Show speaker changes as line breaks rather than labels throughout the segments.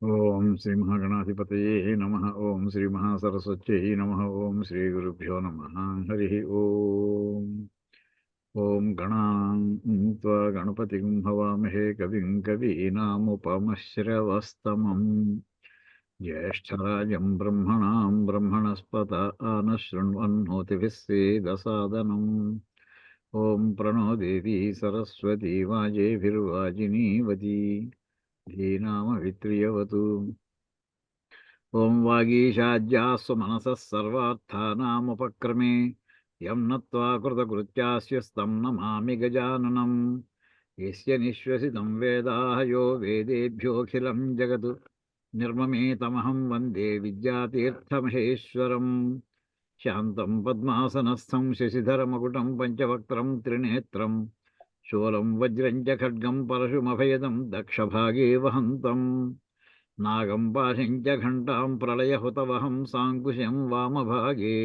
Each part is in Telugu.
ఓం శ్రీ మహాగణాధిపతయే నమ. ఓం శ్రీ మహాసరస్వత్యై నమ. ఓం శ్రీ గురుభ్యో నమ. హరి ఓం. ఓం గణాన్త్వా గణపతిం హవామహే కవిం కవీనాముపమశ్రవస్తమం జ్యేష్ఠరాజం బ్రహ్మణాం బ్రహ్మణస్పత ఆనశృణ్వన్నోతిభిः సేదసాదనం. ఓం ప్రణో దేవీ సరస్వతీ వాజేభిర్వాజినీవతి ధీనామవిత్రియవతు. ఓం వాగీషాజ్యాస్వ మనసः సర్వార్థానాముపక్రమే యం నత్వా కృతకృత్యాస్యస్తం నమామి గజాననం. యస్య నిశ్వసితం వేదాః యో వేదేభ్యోऽఖిలం జగత్ నిర్మమేతమహం వందే విద్యాతీర్థమహేశ్వరం. శాంతం పద్మాసనస్థం శశిధరమకుటం పంచవక్త్రం త్రినేత్రం శూలం వజ్రం చ ఖడ్గం పరశుమభయదం దక్షభాగే వహంతం నాగం పాశం చ ఘంటాం ప్రళయహుతవహం సాంకుశం వామభాగే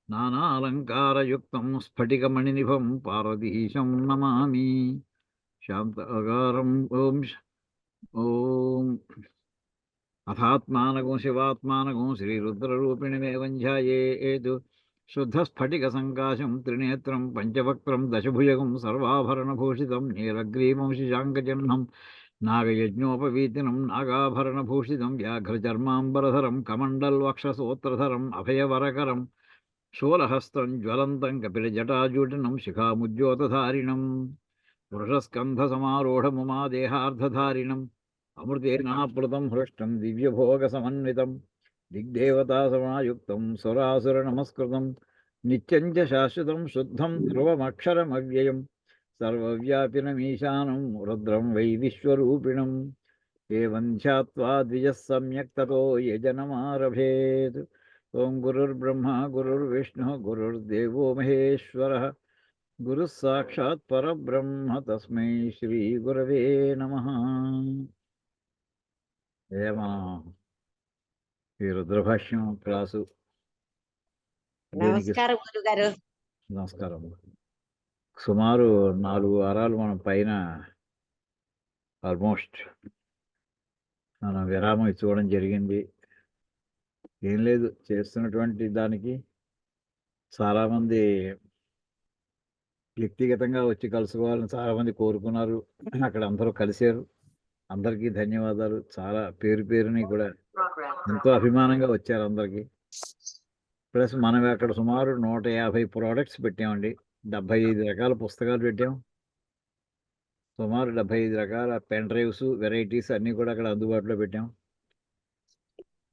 నానాలంకారయుక్తం స్ఫటికమణినిభం పార్వతీశం నమామి. శాంతాకారం. ఓం అథాత్మానగం శివాత్మానగం శ్రీరుద్రరూపిణిమేవం ధ్యాయేత్. శుద్ధస్ఫటికసంకాశం త్రినేత్రం పంచవక్త్రం దశభుజగం సర్వాభరణభూషితం నీలగ్రీవం శశాంకచర్ణం నాగయజ్ఞోపవీతినం నాగాభరణభూషితం వ్యాఘ్రచర్మాంబరధరం కమండల్వక్షసోత్రధరం అభయవరకరం శూలహస్తం జ్వలంతం కపిలజటాజూటినం శిఖాముజ్యోతధారిణం వృషస్కంధసమారూఢముమాదేహార్ధధారిణం అమృతేనాప్లుతం హృష్టం దివ్యభోగసమన్వితం దిగ్దేవతాసమాయుక్తం సురాసురనమస్కృతం నిత్యం చ శాశ్వతం శుద్ధం ధ్రువమక్షరమవ్యయం సర్వవ్యాపినమీశానం రుద్రం వై విశ్వరూపిణం. ఏవం ధ్యాత్వా ద్విజः సమ్యక్ తతో యజనమారభేత్. ఓం గురుర్బ్రహ్మ గురుర్విష్ణుః గురుర్దేవో మహేశ్వరः గురుः సాక్షాత్ పరబ్రహ్మ తస్మై శ్రీ గురవే నమః. ఈ రుద్రభాష్యం క్లాసు
నమస్కారం గురుగారు.
నమస్కారం. సుమారు 4 వారాలు మనం పైన ఆల్మోస్ట్ మనం విరామం ఇచ్చుకోవడం జరిగింది. ఏం లేదు, చేస్తున్నటువంటి దానికి చాలామంది వ్యక్తిగతంగా వచ్చి కలుసుకోవాలని చాలామంది కోరుకున్నారు. అక్కడ అందరూ కలిశారు. అందరికీ ధన్యవాదాలు. చాలా పేరు పేరుని కూడా ఎంతో అభిమానంగా వచ్చారు అందరికీ. ప్లస్ మనం అక్కడ సుమారు 150 ప్రోడక్ట్స్ పెట్టామండి. 75 రకాల పుస్తకాలు పెట్టాం. సుమారు 75 రకాల పెన్ డ్రైవ్స్ వెరైటీస్ అన్నీ కూడా అక్కడ అందుబాటులో పెట్టాం.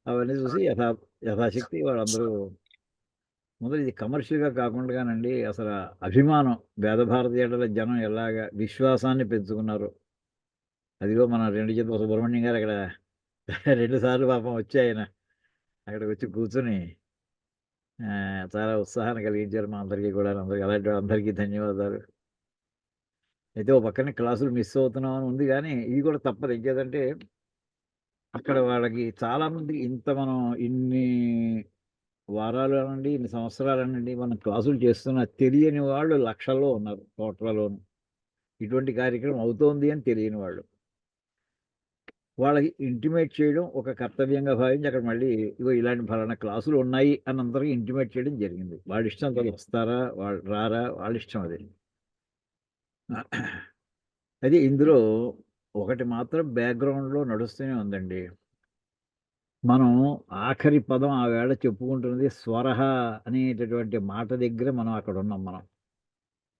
అవన్నీ చూసి యథాశక్తి వాళ్ళందరూ మొదలు ఇది కమర్షియల్గా కాకుండానండి, అసలు అభిమానం వేదభారతీయుల జనం ఎలాగా విశ్వాసాన్ని పెంచుకున్నారు. అదిగో మన 2 చేతుల సుబ్రహ్మణ్యం గారు అక్కడ 2 సార్లు పాపం వచ్చి ఆయన అక్కడికి వచ్చి కూర్చొని చాలా ఉత్సాహాన్ని కలిగించారు మా అందరికీ కూడా. అలాంటి అందరికీ ధన్యవాదాలు. అయితే ఓ పక్కనే క్లాసులు మిస్ అవుతున్నాం అని ఉంది, కానీ ఇది కూడా తప్పదు. ఇంకేదంటే అక్కడ వాళ్ళకి చాలామందికి మనం ఇన్ని వారాలు అనండి, ఇన్ని సంవత్సరాలు అనండి మనం క్లాసులు చేస్తున్న తెలియని వాళ్ళు లక్షల్లో ఉన్నారు కోట్లలోను. ఇటువంటి కార్యక్రమం అవుతోంది అని తెలియని వాళ్ళు, వాళ్ళకి ఇంటిమేట్ చేయడం ఒక కర్తవ్యంగా భావించి అక్కడ మళ్ళీ ఇగో ఇలాంటి ఫలానా క్లాసులు ఉన్నాయి అని అందరికీ ఇంటిమేట్ చేయడం జరిగింది. వాళ్ళ ఇష్టం, వాళ్ళు వస్తారా వాళ్ళు రారా వాళ్ళ ఇష్టం. అది ఇందులో ఒకటి మాత్రం బ్యాక్గ్రౌండ్లో నడుస్తూనే ఉందండి. మనం ఆఖరి పదం ఆ వేళ చెప్పుకుంటున్నది స్వరహ అనేటటువంటి మాట దగ్గర మనం అక్కడ ఉన్నాం. మనం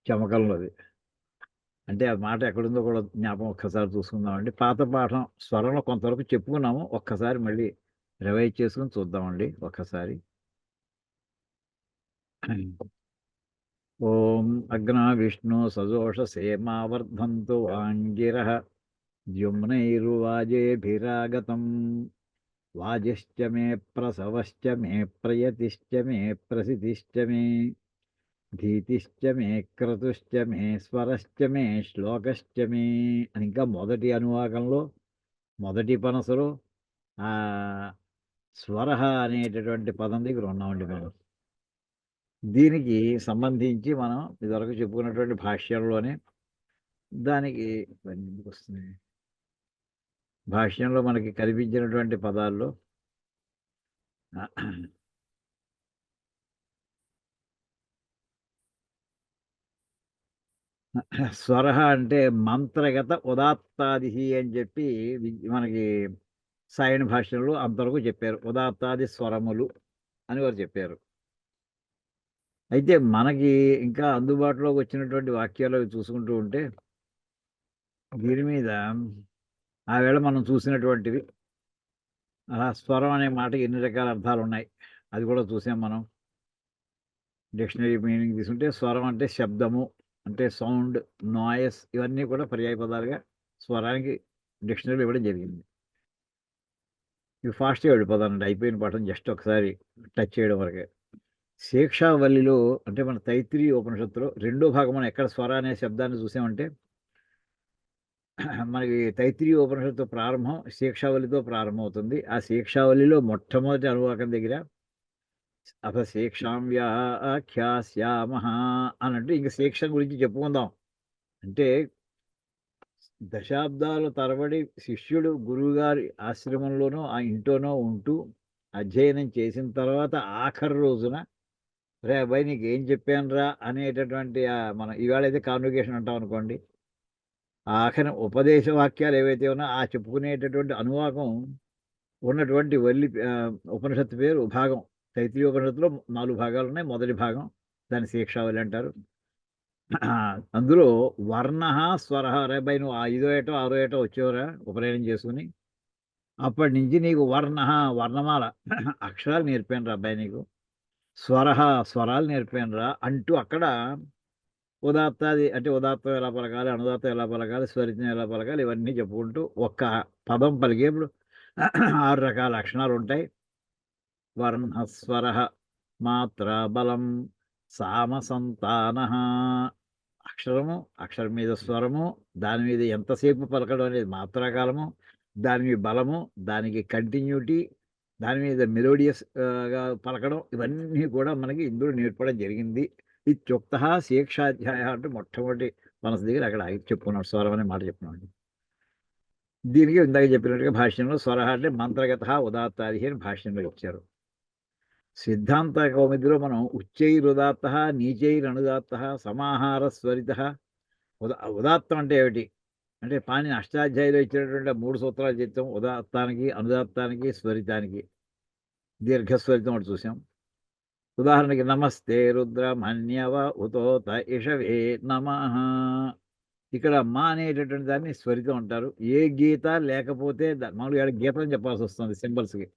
చమకంలోది అంటే ఆ మాట ఎక్కడుందో కూడా జ్ఞాపకం ఒక్కసారి చూసుకుందామండి. పాత పాఠం స్వరంలో కొంతవరకు చెప్పుకున్నాము, ఒక్కసారి మళ్ళీ రివైజ్ చేసుకుని చూద్దామండి ఒక్కసారి. ఓం అగ్నా విష్ణు సజోష సేమావర్ధంతు వాంగిరః ద్యుమ్నైర్వాజేభిరాగతం వాజిశ్చ మే ప్రసవశ్చ మే ప్రయతిశ్చ మే ప్రసితిశ్చ మే ధీతిశ్చ మే క్రతుశ్చ మే స్వరశ్చ మే శ్లోకశ్చ మే అని ఇంకా మొదటి అనువాకంలో మొదటి పనసలో ఆ స్వరహ అనేటటువంటి పదం దగ్గర ఉన్నామండి మనం. దీనికి సంబంధించి మనం ఇదివరకు చెప్పుకున్నటువంటి భాష్యంలోనే దానికి ఎందుకు వస్తుంది భాష్యంలో మనకి కనిపించినటువంటి పదాల్లో స్వరః అంటే మంత్రగత ఉదాత్తాదిహి అని చెప్పి మనకి సాయణ భాషలో అంతవరకు చెప్పారు. ఉదాత్తాది స్వరములు అని వారు చెప్పారు. అయితే మనకి ఇంకా అందుబాటులోకి వచ్చినటువంటి వాక్యాలు అవి చూసుకుంటూ ఉంటే దీని మీద ఆవేళ మనం చూసినటువంటివి అలా స్వరం అనే మాటకి ఎన్ని రకాల అర్థాలు ఉన్నాయి అది కూడా చూసాం మనం. డిక్షనరీ మీనింగ్ తీసుకుంటే స్వరం అంటే శబ్దము, అంటే సౌండ్, నాయిస్ ఇవన్నీ కూడా పర్యాయ పదాలుగా స్వరానికి డిక్షనరీలో ఇవ్వడం జరిగింది. ఇవి ఫాస్ట్‌గా వెళ్ళిపోతానండి. అయిపోయిన పాఠం జస్ట్ ఒకసారి టచ్ చేయడం వరకే. శిక్షావల్లిలో అంటే మన తైత్రీయ ఉపనిషత్తులో రెండో భాగం మనం ఎక్కడ స్వర అనే శబ్దాన్ని చూసామంటే మనకి తైత్రీయ ఉపనిషత్తు ప్రారంభం శిక్షావల్లితో ప్రారంభమవుతుంది. ఆ శిక్షావల్లిలో మొట్టమొదటి అనువాకం దగ్గర అథ శిక్షాం వ్యాఖ్యాస్యామః అన్నట్టు ఇంక శిక్ష గురించి చెప్పుకుందాం. అంటే దశాబ్దాల తరబడి శిష్యుడు గురువుగారి ఆశ్రమంలోనో ఆ ఇంట్లోనో ఉంటూ అధ్యయనం చేసిన తర్వాత ఆఖరి రోజున రే అబ్బాయి నీకేం చెప్పానురా అనేటటువంటి మనం ఇవాళ అయితే కాన్వకేషన్ అంటాం అనుకోండి. ఆఖరి ఉపదేశ వాక్యాలు ఏవైతే ఉన్నాయో ఆ చెప్పుకునేటటువంటి అనువాకం ఉన్నటువంటి ఉపనిషత్తు పేరు భాగం. తైత్రీయ ఉపనిషత్తులో 4 భాగాలు ఉన్నాయి. మొదటి భాగం దాన్ని శిక్షావళి అంటారు. అందులో వర్ణః స్వరః రే అబ్బాయి నువ్వు 5ో ఏటో 6ో ఏటో వచ్చేవరా ఉపనయనం చేసుకుని. అప్పటి నుంచి నీకు వర్ణమాల అక్షరాలు నేర్పానురా అబ్బాయి నీకు. స్వరః స్వరాలు నేర్పానురా అంటూ అక్కడ ఉదాత్తాది అంటే ఉదాత్తం ఎలా పలకాలి, అనుదాత్తం ఎలా పలకాలి, స్వరితం ఎలా పలకాలి ఇవన్నీ చెప్పుకుంటూ ఒక్క పదం పలికేప్పుడు 6 రకాల అక్షరాలు ఉంటాయి. వర్ణః స్వరః మాత్రా బలం సామసంతానః. అక్షరము, అక్షరం మీద స్వరము, దాని మీద ఎంతసేపు పలకడం అనేది మాత్రాకాలము, దాని మీద బలము, దానికి కంటిన్యూటీ, దాని మీద మెలోడియస్ గా పలకడం ఇవన్నీ కూడా మనకి ఇందులో నేర్పడం జరిగింది. ఇత్యుక్తః శిక్షాధ్యాయ అంటే మొట్టమొదటి మనసు దగ్గర అక్కడ ఆగి చెప్పుకున్నాడు. స్వరం అనే మాట చెప్పుకున్నాడు. దీనికి ఇందాక చెప్పినట్టుగా భాష్యంలో స్వర అంటే మంత్రగత ఉదాత్తాది అని భాష్యంలో ఇచ్చారు. సిద్ధాంత కౌముదిలో మనం ఉచ్చైరుదాత్త నీచైరనుదాత్త సమాహార స్వరిత ఉదాత్తం అంటే ఏమిటి అంటే పాణిని అష్టాధ్యాయులో ఇచ్చినటువంటి 3 సూత్రాలు చెప్తాం. ఉదాత్తానికి, అనుదాత్తానికి, స్వరితానికి. దీర్ఘస్వరితం ఒకటి చూసాం. ఉదాహరణకి నమస్తే రుద్రమన్యవ ఉతోత ఇషవే నమః. ఇక్కడ మా అనేటటువంటి దాన్ని స్వరితం అంటారు. ఏ గీత లేకపోతే మామూలుగా గీతం చెప్పాల్సి వస్తుంది సింబల్స్కి,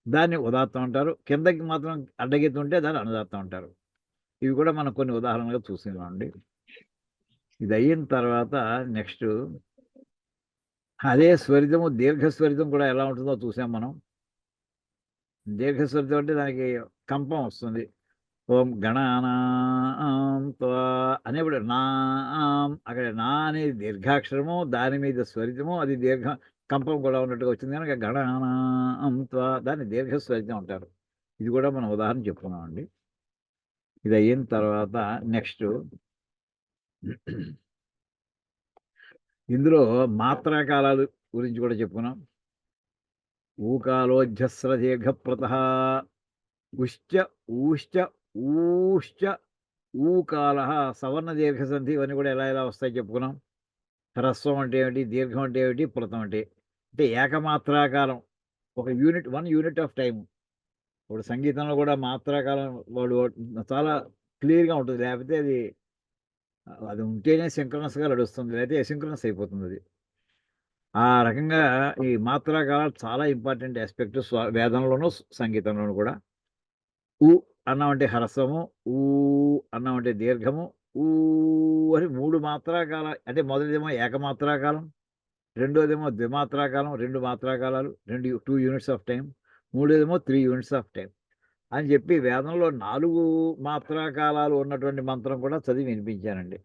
దాన్ని ఉదాత్తం అంటారు. కిందకి మాత్రం అడ్డగీత ఉంటే దాన్ని అనుదాత్తం అంటారు. ఇవి కూడా మనం కొన్ని ఉదాహరణలుగా చూసినామండి. ఇది అయిన తర్వాత నెక్స్ట్ అదే స్వరితము దీర్ఘస్వరితం కూడా ఎలా ఉంటుందో చూసాం మనం. దీర్ఘస్వరితం అంటే దానికి కంపం వస్తుంది. ఓం గణానాం త్వా అనేప్పుడు నా అక్కడ నా అనేది దీర్ఘాక్షరము, దాని మీద స్వరితము, అది దీర్ఘ కంపం కూడా ఉన్నట్టుగా వచ్చింది కనుక గణానాం త్వా దాన్ని దీర్ఘస్వరితం అంటారు. ఇది కూడా మనం ఉదాహరణ చెప్పుకున్నామండి. ఇది అయిన తర్వాత నెక్స్ట్ ఇందులో మాత్రాకాలాలు గురించి కూడా చెప్పుకున్నాం. ఊకాలోధ్యస్ర దీర్ఘప్రతః ఉశ్చ ఊశ్చ ఊశ్చ ఊకాలః సవర్ణ దీర్ఘసంధి ఇవన్నీ కూడా ఎలా వస్తాయి చెప్పుకున్నాం. హ్రస్వం అంటే ఏమిటి, దీర్ఘం అంటే ఏమిటి, ప్లుతం అంటే ఏకమాత్రాకాలం ఒక యూనిట్ 1 యూనిట్ ఆఫ్ టైం. ఇప్పుడు సంగీతంలో కూడా మాత్రాకాలం వాడు చాలా క్లియర్గా ఉంటుంది. లేకపోతే అది ఉంటేనే సింక్రనస్గా నడుస్తుంది, లేకపోతే ఎసింక్రనస్ అయిపోతుంది అది. ఆ రకంగా ఈ మాత్రాకాలాలు చాలా ఇంపార్టెంట్ ఆస్పెక్ట్ వేదంలోనూ సంగీతంలోనూ కూడా. ఉ అన్నామంటే హ్రస్వము, ఊ అన్నామంటే దీర్ఘము, ఊ అని 3 మాత్రాకాల అంటే మొదటిదేమో ఏకమాత్రాకాలం, రెండోదేమో ద్విమాత్రాకాలం, 2 మాత్రాకాలాలు, 2 యూనిట్స్ ఆఫ్ టైం, మూడోదేమో 3 యూనిట్స్ ఆఫ్ టైం అని చెప్పి వేదంలో 4 మాత్రాకాలాలు ఉన్నటువంటి మంత్రం కూడా చదివి వినిపించానండి.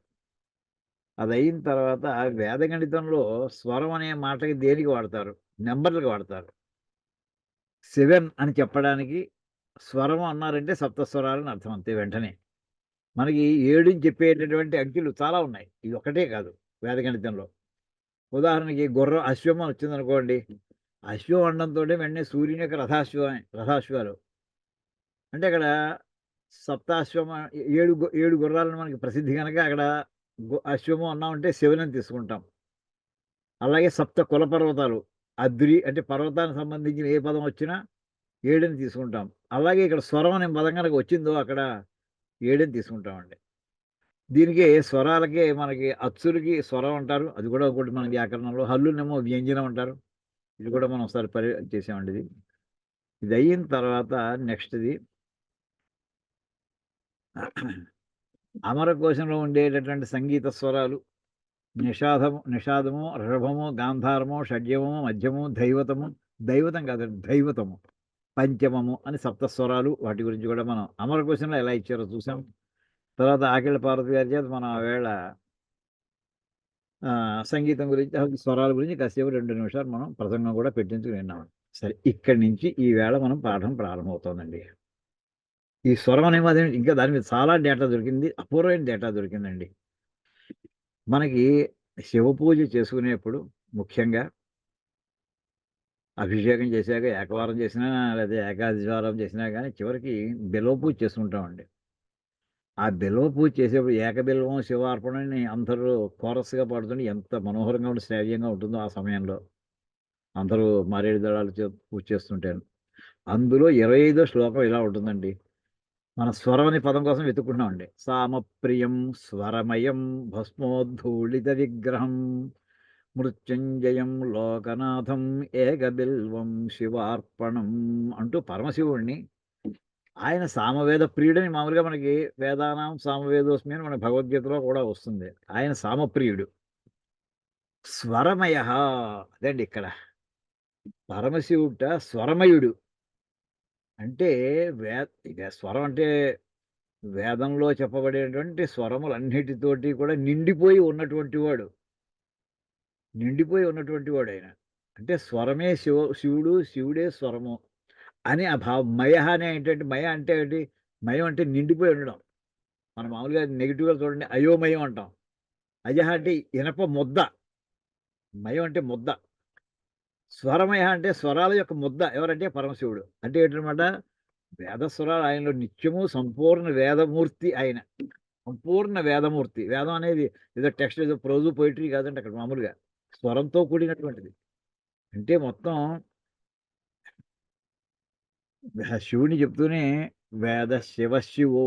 అది అయిన తర్వాత వేదగణితంలో స్వరం అనే మాటకి దేనికి వాడతారు? నెంబర్లకు వాడతారు. 7 అని చెప్పడానికి స్వరం అన్నారంటే సప్తస్వరాలని అర్థం అంతే వెంటనే. మనకి 7 చెప్పేటటువంటి అంకెలు చాలా ఉన్నాయి. ఇది ఒకటే కాదు వేదగణితంలో. ఉదాహరణకి గుర్రం అశ్వం అని వచ్చిందనుకోండి. అశ్వం అనడంతోటే వెంటనే సూర్యుని యొక్క రథాశ్వాలు. అంటే అక్కడ సప్తాశ్వమ 7 గుర్రాలను మనకి ప్రసిద్ధి గనక అక్కడ అశ్వము అన్నామంటే శివులని తీసుకుంటాం. అలాగే సప్త కుల పర్వతాలు. అద్రి అంటే పర్వతానికి సంబంధించిన ఏ పదం వచ్చినా 7 తీసుకుంటాం. అలాగే ఇక్కడ స్వరం అనే పదం గనక వచ్చిందో అక్కడ 7 తీసుకుంటామండి. దీనికి స్వరాలకే మనకి అచ్చులకి స్వరం అంటారు. అది కూడా ఒకటి మన వ్యాకరణంలో. హల్లునేమో వ్యంజనం అంటారు. ఇది కూడా మనం ఒకసారి చేసామండి ఇది. ఇది అయిన తర్వాత నెక్స్ట్‌ది అమరకోశంలో ఉండేటటువంటి సంగీత స్వరాలు నిషాదము, ఋషభము, గాంధారము, షడ్జము, మధ్యము, దైవతం కాదండి దైవతము, పంచమము అని సప్తస్వరాలు. వాటి గురించి కూడా మనం అమరకోశంలో ఎలా ఇచ్చారో చూసాం. తర్వాత ఆకిళ్ళ పార్వతి గారి చేత మనం ఆవేళ సంగీతం గురించి, స్వరాల గురించి కాసేపు 2 నిమిషాలు మనం ప్రసంగం కూడా పెట్టించుకుని విన్నాం. సరే, ఇక్కడి నుంచి ఈవేళ మనం పాఠం ప్రారంభమవుతోందండి. ఈ స్వరం అనేది ఇంకా దాని మీద చాలా డేటా దొరికింది. అపూర్వమైన డేటా దొరికిందండి. మనకి శివ పూజ చేసుకునేప్పుడు ముఖ్యంగా అభిషేకం చేశాక ఏకవారం చేసినా లేదా ఏకాదశి వారం చేసినా కానీ చివరికి బిల్వ పూజ చేసుకుంటామండి. ఆ బిల్వ పూజ చేసేప్పుడు ఏకబిల్వం శివార్పణని అందరూ కోరస్‌గా పాడుతుంటే ఎంత మనోహరంగా ఉండి శ్రావ్యంగా ఉంటుందో ఆ సమయంలో. అందరూ మారేడు దళాలు పూజ చేస్తుంటాను. అందులో 25వ శ్లోకం ఇలా ఉంటుందండి. మన స్వరం అనే పదం కోసం వెతుక్కుంటున్నామండి. సామప్రియం స్వరమయం భస్మోద్ధూళిత విగ్రహం మృత్యుంజయం లోకనాథం ఏకబిల్వం శివార్పణం అంటూ పరమశివుడిని, ఆయన సామవేద ప్రియుడని మామూలుగా మనకి వేదానాం సామవేదోస్మి అని మన భగవద్గీతలో కూడా వస్తుంది. ఆయన సామప్రియుడు. స్వరమయ అదండి ఇక్కడ. పరమశివుట స్వరమయుడు. అంటే ఇక స్వరం అంటే వేదంలో చెప్పబడేటువంటి స్వరములన్నిటితోటి కూడా నిండిపోయి ఉన్నటువంటి వాడు. నిండిపోయి ఉన్నటువంటి వాడాయన. అంటే స్వరమే శివుడు, శివుడే స్వరము అని ఆ భావం. మయః అనే ఏంటంటే, మయ అంటే ఏంటి? మయం అంటే నిండిపోయి ఉండడం. మనం మామూలుగా నెగెటివ్‌గా చూడండి అయోమయం అంటాం. అయః అంటే ఇనప ముద్ద. మయం అంటే ముద్ద. స్వరమయ అంటే స్వరాల యొక్క ముద్ద. ఎవరంటే పరమశివుడు. అంటే ఏంటనమాట, వేద స్వరాలు ఆయనలో నిత్యము సంపూర్ణ వేదమూర్తి ఆయన. సంపూర్ణ వేదమూర్తి. వేదం అనేది ఏదో టెక్స్ట్, ఏదో ప్రోజు, పొయిటరీ కాదండి అక్కడ మామూలుగా. స్వరంతో కూడినటువంటిది. అంటే మొత్తం శివుడిని చెప్తూనే వేద శివో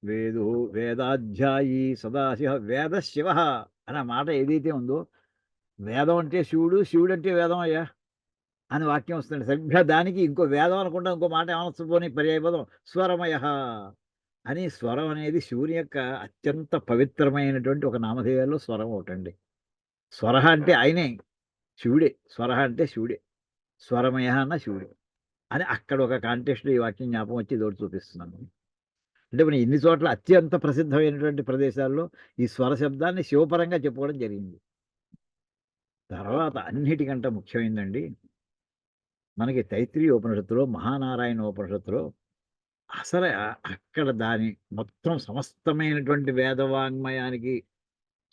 వేదో వేదాధ్యాయి సదాశివ వేద శివ అనే మాట ఏదైతే ఉందో, వేదం అంటే శివుడు, శివుడు అంటే వేదం అయ్యా అని వాక్యం వస్తుంది. సరిగ్గా దానికి ఇంకో వేదం అనకుండా ఇంకో మాట ఏమనొచ్చు పోనీ పర్యాయపదం స్వరమయ అని. స్వరం అనేది శివుని యొక్క అత్యంత పవిత్రమైనటువంటి ఒక నామధేయాల్లో స్వరం ఒకటండి. స్వర అంటే ఆయనే, శివుడే. స్వర అంటే శివుడే. స్వరమయ అన్న శివుడే అని అక్కడ ఒక కాంటెక్స్ట్‌లో ఈ వాక్యం జ్ఞాపకం వచ్చి ఇదోటి చూపిస్తున్నాను. అంటే మనం ఇన్ని చోట్ల అత్యంత ప్రసిద్ధమైనటువంటి ప్రదేశాల్లో ఈ స్వర శబ్దాన్ని శివపరంగా చెప్పుకోవడం జరిగింది. తర్వాత అన్నిటికంటే ముఖ్యమైందండి, మనకి తైత్రీయ ఉపనిషత్తులో, మహానారాయణ ఉపనిషత్తులో అసలు అక్కడ దాని మొత్తం సమస్తమైనటువంటి వేదవాంగ్మయానికి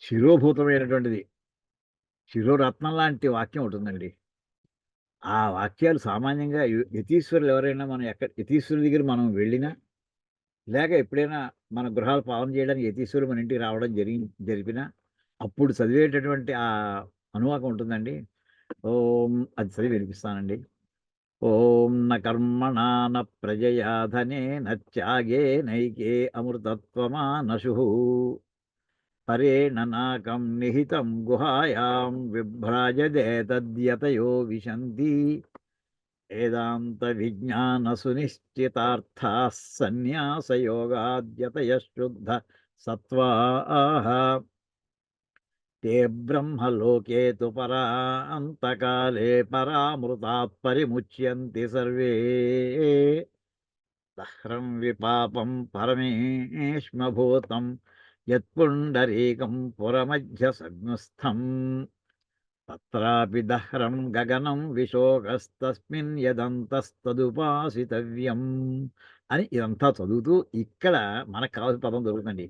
శిరోభూతమైనటువంటిది, శిరోరత్నం లాంటి వాక్యం ఒకటుందండి. ఆ వాక్యాలు సామాన్యంగా యతీశ్వరులు ఎవరైనా మనం యతీశ్వరుల దగ్గర మనం వెళ్ళినా, లేక ఎప్పుడైనా మన గృహాలు పావన చేయడానికి యతీశ్వరులు మన ఇంటికి రావడం జరిపినా, అప్పుడు చదివేటటువంటి ఆ అనువాకం ఉంటుందండి. ఓం అది చదివి వినిపిస్తానండి. ఓం న కర్మణా న ప్రజయా ధనేన త్యాగే నైకే అమృతత్వమానశుః పరేణ నాకం నిహితం గుహాయాం విభ్రాజతే తద్యతయో విశంతి వేదాంత విజ్ఞాన సునిశ్చితార్థాః సన్యాసయోగాద్యతయః శుద్ధ సత్వాః ते ब्रह्मलोके तु परान्तकाले परामृतात् परिमुच्यन्ति सर्वे दह्रं विपापं परमेष्मभूतं यत्पुण्डरीकं पुरमध्यसंस्थम् तत्रापि दह्रं गगनं విశోకస్తస్మిన్ యదంతస్తదుపాసితవ్యం అని ఇదంతా చదువుతూ ఇక్కడ మనకు కావాల్సిన పదం దొరుకుతుందండి.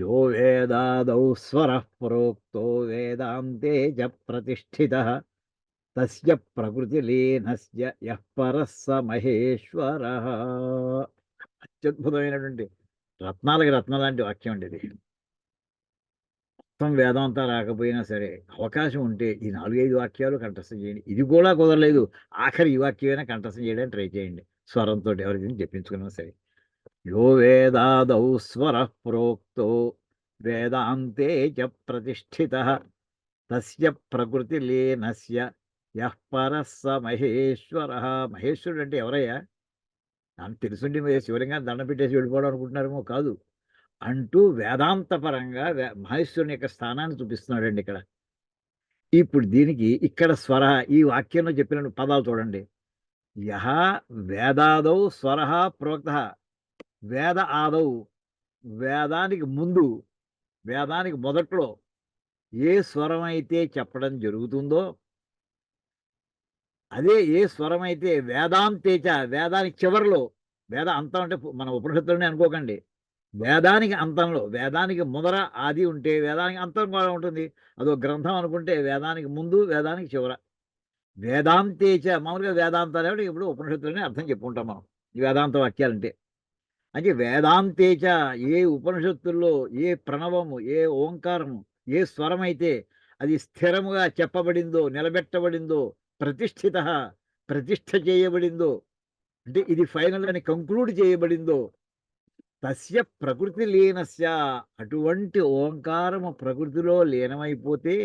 యో వేదాదౌ స్వరః ప్రోక్తో వేదాంతే చ ప్రతిష్ఠితః తస్య ప్రకృతిలీనస్య యః పరః స మహేశ్వరః. అత్యద్భుతమైనటువంటి రత్నాలకి రత్నం లాంటి వాక్యం అండి ఇది. మొత్తం వేదం అంతా రాకపోయినా సరే అవకాశం ఉంటే ఈ 4-5 వాక్యాలు కంఠస్థం చేయండి. ఇది కూడా కుదరలేదు, ఆఖరి ఈ వాక్యమైనా కంఠస్థం చేయడానికి ట్రై చేయండి స్వరంతో, ఎవరికైనా చెప్పించుకున్నా సరే. యో వేదాదౌ స్వరః ప్రోక్తో వేదాంతే చ ప్రతిష్ఠితః తస్య ప్రకృతి లీనస్య యః పరః స మహేశ్వరః. మహేశ్వరుడు అంటే ఎవరయ్యా? నాకు తెలుసుండి మీరు శివలింగాన్ని దండం పెట్టేసి వెళ్ళిపోవడం అనుకుంటున్నారేమో, కాదు. అంటూ వేదాంతపరంగా మహేశ్వరుని యొక్క స్థానాన్ని చూపిస్తున్నాడండి ఇక్కడ. ఇప్పుడు దీనికి ఇక్కడ స్వర, ఈ వాక్యంలో చెప్పిన పదాలు చూడండి. యహ వేదాదౌ స్వర ప్రోక్త. వేద ఆదౌ, వేదానికి ముందు, వేదానికి మొదట్లో ఏ స్వరం అయితే చెప్పడం జరుగుతుందో, అదే ఏ స్వరం అయితే వేదాంతేచ, వేదానికి చివరిలో, వేద అంతం అంటే మన ఉపనిషత్తులనే అనుకోకండి, వేదానికి అంతంలో, వేదానికి మొదల ఆది ఉంటే వేదానికి అంతం కూడా ఉంటుంది. అదో గ్రంథం అనుకుంటే వేదానికి ముందు, వేదానికి చివర. వేదాంతేచ, మామూలుగా వేదాంతాలు ఏమిటి, ఇప్పుడు ఉపనిషత్తులని అర్థం చెప్పుకుంటాం మనం ఈ వేదాంత వాక్యాలంటే. అంటే వేదాంతేచ, ఏ ఉపనిషత్తుల్లో ఏ ప్రణవము, ఏ ఓంకారము, ఏ స్వరం అయితే అది స్థిరముగా చెప్పబడిందో, నిలబెట్టబడిందో, ప్రతిష్ఠిత, ప్రతిష్ఠ చేయబడిందో, అంటే ఇది ఫైనల్ అని కంక్లూడ్ చేయబడిందో, తస్య ప్రకృతి లీనస్య, అటువంటి ఓంకారము ప్రకృతిలో లీనమైపోతే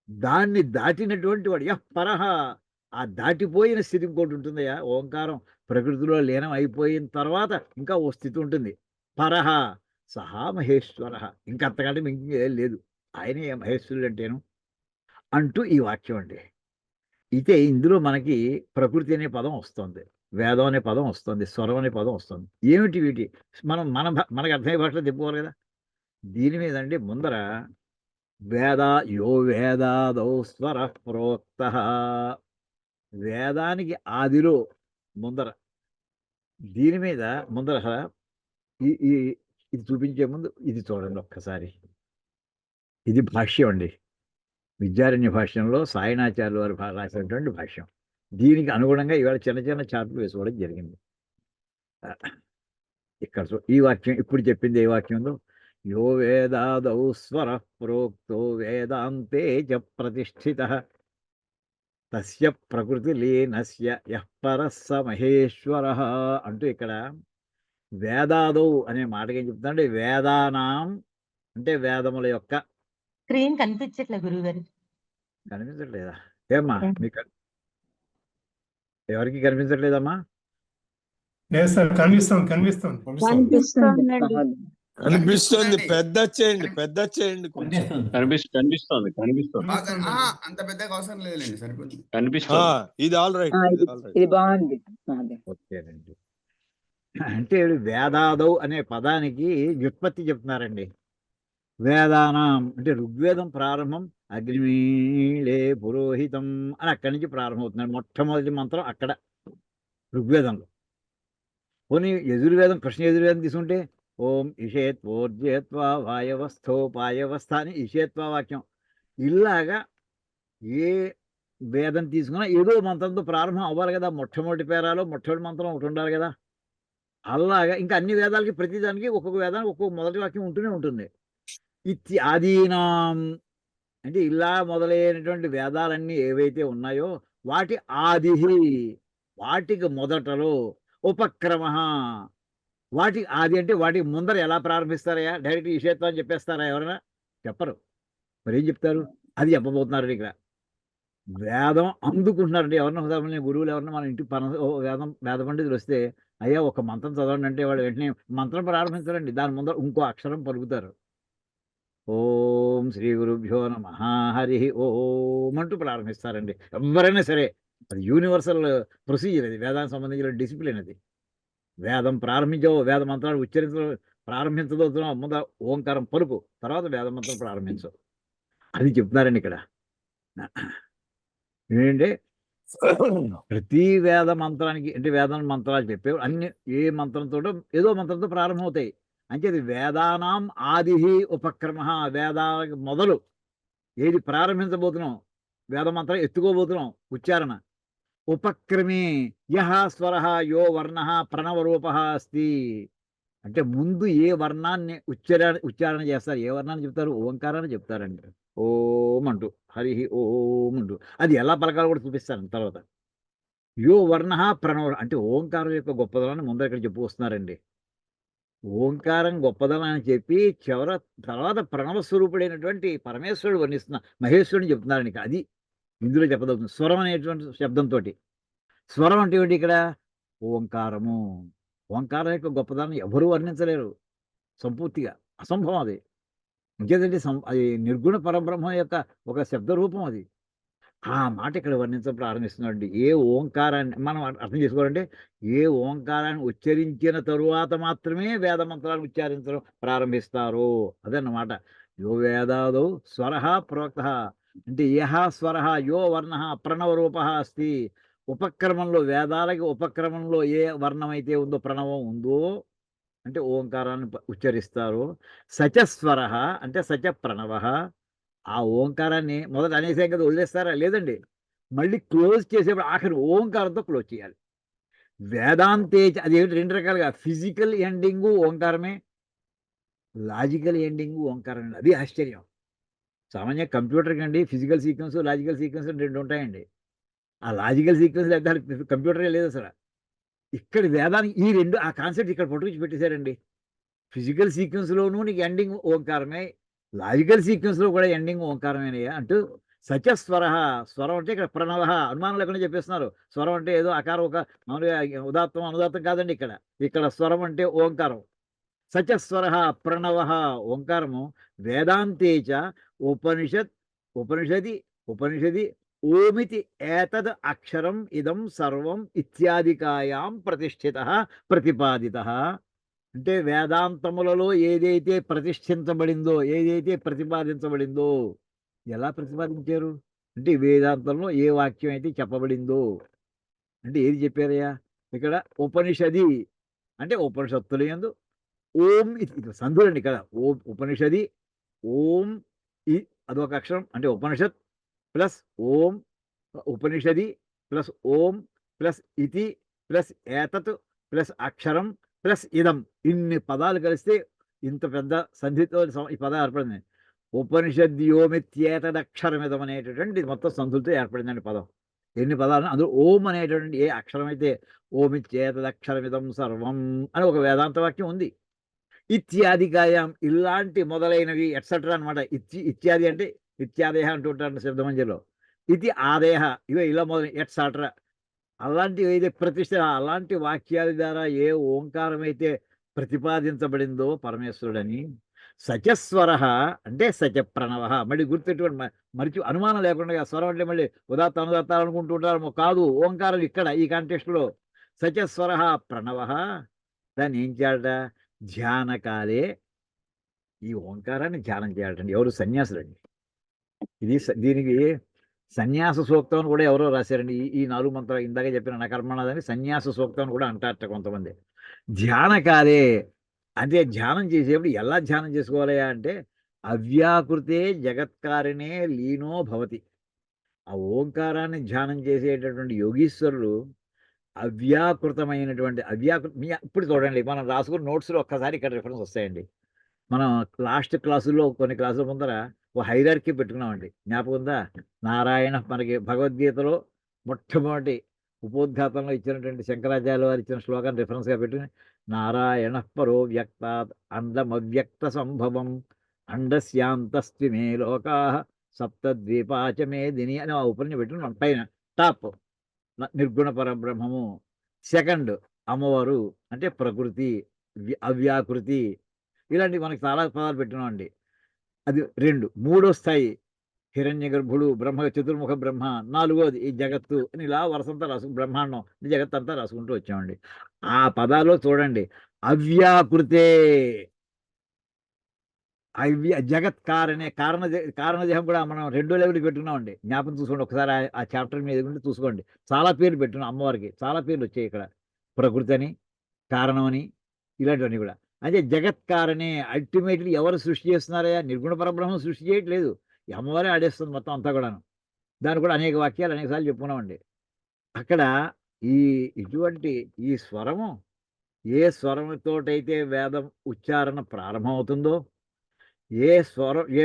దాన్ని దాటినటువంటి వాడు యః పరః, ఆ దాటిపోయిన స్థితి ఇంకోటి ఉంటుందయ్యా. ఓంకారం ప్రకృతిలో లీనం అయిపోయిన తర్వాత ఇంకా ఓ స్థితి ఉంటుంది, పరః సహా మహేశ్వరః. ఇంకా అంతకంటే ఇంకేం లేదు, ఆయనే మహేశ్వరుడు అంటేను అంటూ ఈ వాక్యం అండి. అయితే ఇందులో మనకి ప్రకృతి అనే పదం వస్తుంది, వేదం అనే పదం వస్తుంది, స్వరం అనే పదం వస్తుంది. ఏమిటి వీటి మనకు అర్థమయ్యే భాషలో చెప్పుకోవాలి కదా. దీని మీద అండి ముందర యో వేదాదౌ స్వరః ప్రోక్తః, వేదానికి ఆదిలో ముందర, దీని మీద ముందర ఇది చూపించే ముందు ఇది చూడండి ఒక్కసారి. ఇది భాష్యం అండి, విద్యారణ్య భాష్యంలో సాయణాచార్యుల వారు రాసినటువంటి భాష్యం. దీనికి అనుగుణంగా ఇవాళ చిన్న చిన్న చార్టులు వేసుకోవడం జరిగింది. ఇక్కడ ఈ వాక్యం ఇప్పుడు చెప్పింది ఏ వాక్యంలో, యో వేదాదౌ స్వరః ప్రోక్తో వేదాంతే చ ప్రతిష్ఠితః తస్య ప్రకృతి లీనస్య యః పరః స మహేశ్వరః అంటూ ఇక్కడ వేదాదౌ అనే మాటకి ఏం చెప్తుందంటే, వేదానాం అంటే వేదముల యొక్క.
స్క్రీన్ కనిపించట్లే గురువుగారు.
కనిపించట్లేదా ఏమ్మా మీకు? ఎవరికి కనిపించట్లేదమ్మా?
లేదు సార్, కనిపిస్తుంది కనిపిస్తుంది
కనిపిస్తుంది. పెద్ద చేయండి, పెద్ద చేయండి కొంచెం.
కనిపిస్తుంది
అంత పెద్దగా అవసరం లేదండి, సరిపోతుంది.
కనిపిస్తుంది.
ఇది ఆల్ రైట్,
ఇది బాగుంది.
ఓకేనండి. అంటే వేదాదౌ అనే పదానికి వ్యుత్పత్తి చెప్తున్నారండి. వేదానాం అంటే ఋగ్వేదం ప్రారంభం, అగ్నిమీళే పురోహితం అని అక్కడి నుంచి ప్రారంభమవుతున్నాడు. మొట్టమొదటి మంత్రం అక్కడ ఋగ్వేదంలో. పోనీ యజుర్వేదం, కృష్ణ యజుర్వేదం తీసుకుంటే ఓం ఇషేత్వోర్జేత్వా వాయవస్థోపాయవస్థ అని ఇషేత్వా వాక్యం. ఇలాగా ఏ వేదం తీసుకున్నా ఏదో మంత్రంతో ప్రారంభం అవ్వాలి కదా. మొట్టమొదటి పేరాలో మొట్టమొదటి మంత్రం ఒకటి ఉండాలి కదా. అలాగా ఇంకా అన్ని వేదాలకి ప్రతిదానికి ఒక్కొక్క వేదానికి ఒక్కొక్క మొదటి వాక్యం ఉంటూనే ఉంటుంది. ఆదీనాం అంటే ఇలా మొదలైనటువంటి వేదాలన్నీ ఏవైతే ఉన్నాయో వాటి ఆది, వాటికి మొదటలో ఉపక్రమ, వాటికి ఆది అంటే వాటికి ముందర ఎలా ప్రారంభిస్తారయ్యా? డైరెక్ట్ ఈశేత్వం అని చెప్పేస్తారా? ఎవరైనా చెప్పరు. మరి ఏం చెప్తారు? అది చెప్పబోతున్నారు ఇక్కడ. వేదం అందుకుంటున్నారండి. ఎవరిన గురువులు ఎవరన్నా మన ఇంటికి వేద పండితులు వస్తే, అయ్యా ఒక మంత్రం చదవండి అంటే వాళ్ళు వెంటనే మంత్రం ప్రారంభించారండి, దాని ముందర ఇంకో అక్షరం పలుకుతారు. ఓం శ్రీ గురుభ్యో నమః హరి ఓం అంటూ ప్రారంభిస్తారండి ఎవరైనా సరే. అది యూనివర్సల్ ప్రొసీజర్, అది వేదానికి సంబంధించిన డిసిప్లిన్. అది వేదం ప్రారంభించవు, వేద మంత్రాలు ప్రారంభించదో ముందర ఓంకారం పలుకు, తర్వాత వేద మంత్రం ప్రారంభించవు. అది చెప్తున్నారండి ఇక్కడ. ఏంటంటే ప్రతి వేద మంత్రానికి అంటే వేద మంత్రాలు చెప్పే అన్ని ఏ మంత్రంతో ఏదో మంత్రంతో ప్రారంభమవుతాయి. అంచేది వేదానాం ఆది ఉపక్రమ, వేదాలకు మొదలు ఏది ప్రారంభించబోతున్నాం, వేదమంత్రం ఎత్తుకోబోతున్నాం ఉచ్చారణ. ఉపక్రమే యహ స్వర యో వర్ణ ప్రణవరూప అస్తి. అంటే ముందు ఏ వర్ణాన్ని ఉచ్చారణ చేస్తారు, ఏ వర్ణాన్ని చెప్తారు? ఓంకారాన్ని చెప్తారండి. ఓం అంటూ, హరి ఓం అంటూ. అది ఎలా పలకాలో కూడా చూపిస్తాను తర్వాత. యో వర్ణ ప్రణవ అంటే ఓంకారం యొక్క గొప్పదనాన్ని ముందర ఇక్కడ చెప్పు వస్తున్నారండి. ఓంకారం గొప్పదనం అని చెప్పి తర్వాత ప్రణవ స్వరూపుడైనటువంటి పరమేశ్వరుడు వర్ణిస్తున్నా, మహేశ్వరుని చెప్తున్నారండి. అది ఇందులో చెప్పదవుతుంది. స్వరం అనేటువంటి శబ్దంతో. స్వరం అంటే ఏంటి ఇక్కడ? ఓంకారము. ఓంకారం యొక్క గొప్పదనం ఎవరూ వర్ణించలేరు సంపూర్తిగా, అసంభవం అది. ఇంకేదంటే అది నిర్గుణ పరబ్రహ్మ యొక్క ఒక శబ్ద రూపం అది. ఆ మాట ఇక్కడ వర్ణించడం ప్రారంభిస్తున్నాడు. ఏ ఓంకారాన్ని మనం అర్థం చేసుకోవాలంటే, ఏ ఓంకారాన్ని ఉచ్చరించిన తరువాత మాత్రమే వేద మంత్రాన్ని ఉచ్చారించడం ప్రారంభిస్తారు అదన్నమాట. యో వేదాదో స్వర ప్రోక్త అంటే యహ స్వర యో వర్ణ ప్రణవ రూప అస్తి. ఉపక్రమంలో, వేదాలకి ఉపక్రమంలో ఏ వర్ణం అయితే ఉందో, ప్రణవం ఉందో అంటే ఓంకారాన్ని ఉచ్చరిస్తారు. సచస్వర అంటే సచ ప్రణవ. ఆ ఓంకారాన్ని మొదట అనేసాం కదా, వదిలేస్తారా? లేదండి, మళ్ళీ క్లోజ్ చేసేప్పుడు ఆఖరి ఓంకారంతో క్లోజ్ చేయాలి. వేదాంతే అది రెండు రకాలుగా, ఫిజికల్ ఎండింగు ఓంకారమే, లాజికల్ ఎండింగు ఓంకారం. అది ఆశ్చర్యం. సామాన్య కంప్యూటర్కి అండి ఫిజికల్ సీక్వెన్స్, లాజికల్ సీక్వెన్స్ రెండు ఉంటాయండి. ఆ లాజికల్ సీక్వెన్స్ లేదా కంప్యూటరే లేదు అసలు. ఇక్కడ వేదానికి ఈ రెండు, ఆ కాన్సెప్ట్ ఇక్కడ పట్టుకొచ్చి పెట్టేశారండి. ఫిజికల్ సీక్వెన్స్లోనూ నీకు ఎండింగ్ ఓంకారమే, లాజికల్ సీక్వెన్స్లో కూడా ఎండింగ్ ఓంకారమేనయ్యా అంటూ సచస్వర. స్వరం అంటే ఇక్కడ ప్రణవ, అనుమానం లేకుండా చెప్పేస్తున్నారు. స్వరం అంటే ఏదో అకారం, ఒక మామూలుగా ఉదాత్తం అనుదాత్తం కాదండి. ఇక్కడ స్వరం అంటే ఓంకారం. సచస్వర ప్రణవ ఓంకారము. వేదాంతేచ ఉపనిషది ఓమితి ఏతద్ అక్షరం ఇదం సర్వం ఇత్యాదికాయాం ప్రతిష్ఠిత ప్రతిపాదిత. అంటే వేదాంతములలో ఏదైతే ప్రతిష్ఠించబడిందో, ఏదైతే ప్రతిపాదించబడిందో. ఎలా ప్రతిపాదించారు అంటే, వేదాంతంలో ఏ వాక్యం అయితే చెప్పబడిందో అంటే ఏది చెప్పారయ్యా ఇక్కడ? ఉపనిషది అంటే ఉపనిషత్తుల యందు ఓం సంధులండి ఇక్కడ. ఓం ఉపనిషది, ఓం అదొక అక్షరం అంటే ఉపనిషత్ ప్లస్ ఓం, ఉపనిషది ప్లస్ ఓం ప్లస్ ఇతి ప్లస్ ఏతత్ ప్లస్ అక్షరం ప్లస్ ఇదం. ఇన్ని పదాలు కలిస్తే ఇంత పెద్ద సంధితో ఈ పదం ఏర్పడింది. ఉపనిషద్యోమిత్యేతదక్షరమిదం అనేటటువంటి మొత్తం సంధులతో ఏర్పడిందండి పదం. ఎన్ని పదాలు అందులో ఓం అనేటటువంటి ఏ అక్షరం అయితే ఓమిత్యేతదక్షరమిదం సర్వం అని ఒక వేదాంత వాక్యం ఉంది. ఇత్యాదికాయం ఇలాంటి మొదలైనవి ఎట్సెట్రా అనమాట. ఇత్యాది అంటే ఇత్యాదేహ అంటుంటారు శబ్దమంజరిలో. ఇది ఆదేహ ఇవే ఇలా మొదలు ఎట్సెట్రా అలాంటివి అయితే ప్రతిష్ట, అలాంటి వాక్యాల ద్వారా ఏ ఓంకారం అయితే ప్రతిపాదించబడిందో పరమేశ్వరుడని. సచస్వర అంటే సచ ప్రణవ. మళ్ళీ గుర్తెట్టుకోండి, మరిచి అనుమానం లేకుండా స్వరం అంటే మళ్ళీ ఉదాత్త అనుదాత్తాలు అనుకుంటుంటారు. కాదు, ఓంకారం ఇక్కడ ఈ కాంటెక్స్ట్లో సచస్వర ప్రణవ. దాన్ని ఏం చేయాలట? ధ్యానకాలే ఈ ఓంకారాన్ని ధ్యానం చేయాలండి. ఎవరు? సన్యాసులండి. దీనికి సన్యాస సూక్తం అని కూడా ఎవరో రాశారండి. ఈ 4 మంత్రాలు ఇందాక చెప్పిన నా కర్మణదని సన్యాస సూక్తం అని కూడా అంటారట కొంతమంది. ధ్యానకాలే అంటే ధ్యానం చేసేప్పుడు ఎలా ధ్యానం చేసుకోవాలయా అంటే, అవ్యాకృతే జగత్కారిణే లీనో భవతి. ఆ ఓంకారాన్ని ధ్యానం చేసేటటువంటి యోగీశ్వరుడు అవ్యాకృతమైనటువంటి ఇప్పుడు చూడండి, మనం రాసుకున్న నోట్స్లో ఒక్కసారి ఇక్కడ రిఫరెన్స్ వస్తాయండి. మనం లాస్ట్ క్లాసుల్లో కొన్ని క్లాసుల ముందర ఓ హైరార్కీ పెట్టుకున్నామండి, జ్ఞాపకం ఉందా? నారాయణ మనకి భగవద్గీతలో మొట్టమొదటి ఉపోద్ఘాతంలో ఇచ్చినటువంటి శంకరాచార్య వారు ఇచ్చిన శ్లోకాన్ని రిఫరెన్స్గా పెట్టుకుని, నారాయణ పరో వ్యక్తాత్ అండమవ్యక్త సంభవం అండస్యాంతస్త్విమే లోకా సప్తద్వీపాచమే దిని అని ఆ ఉపన్యాసం పెట్టుకుని మన పైన టాప్ నిర్గుణ పరబ్రహ్మము. సెకండ్ అమ్మవారు అంటే ప్రకృతి, అవ్యాకృతి, ఇలాంటి మనకి చాలా పదాలు పెట్టున్నామండి. అది 2. 3వ స్థాయి హిరణ్య గర్భుడు, బ్రహ్మ, చతుర్ముఖ బ్రహ్మ. 4వది ఈ జగత్తు అని ఇలా వరుసంతా బ్రహ్మాండం జగత్ అంతా రాసుకుంటూ వచ్చామండి. ఆ పదాల్లో చూడండి, అవ్యాకృతే జగత్ కారణదేహం కూడా మనం 2వ లెవెల్కి పెట్టుకున్నామండి. జ్ఞాపకం చూసుకోండి ఒకసారి, ఆ చాప్టర్ మీద చూసుకోండి. చాలా పేర్లు పెట్టుకున్నాం అమ్మవారికి, చాలా పేర్లు వచ్చాయి ఇక్కడ. ప్రకృతి అని, కారణం అని, ఇలాంటివన్నీ కూడా. అదే జగత్కారణే అల్టిమేట్లీ ఎవరు సృష్టి చేస్తున్నారయ్యా? నిర్గుణ పరబ్రహ్మం సృష్టి చేయట్లేదు. ఈ అమ్మవారే ఆడేస్తుంది మొత్తం అంతా కూడాను. దాన్ని కూడా అనేక వాక్యాలు అనేకసార్లు చెప్పుకున్నామండి. అక్కడ ఈ ఇటువంటి ఈ స్వరము ఏ స్వరముతోటైతే వేదం ఉచ్చారణ ప్రారంభమవుతుందో, ఏ స్వరం ఏ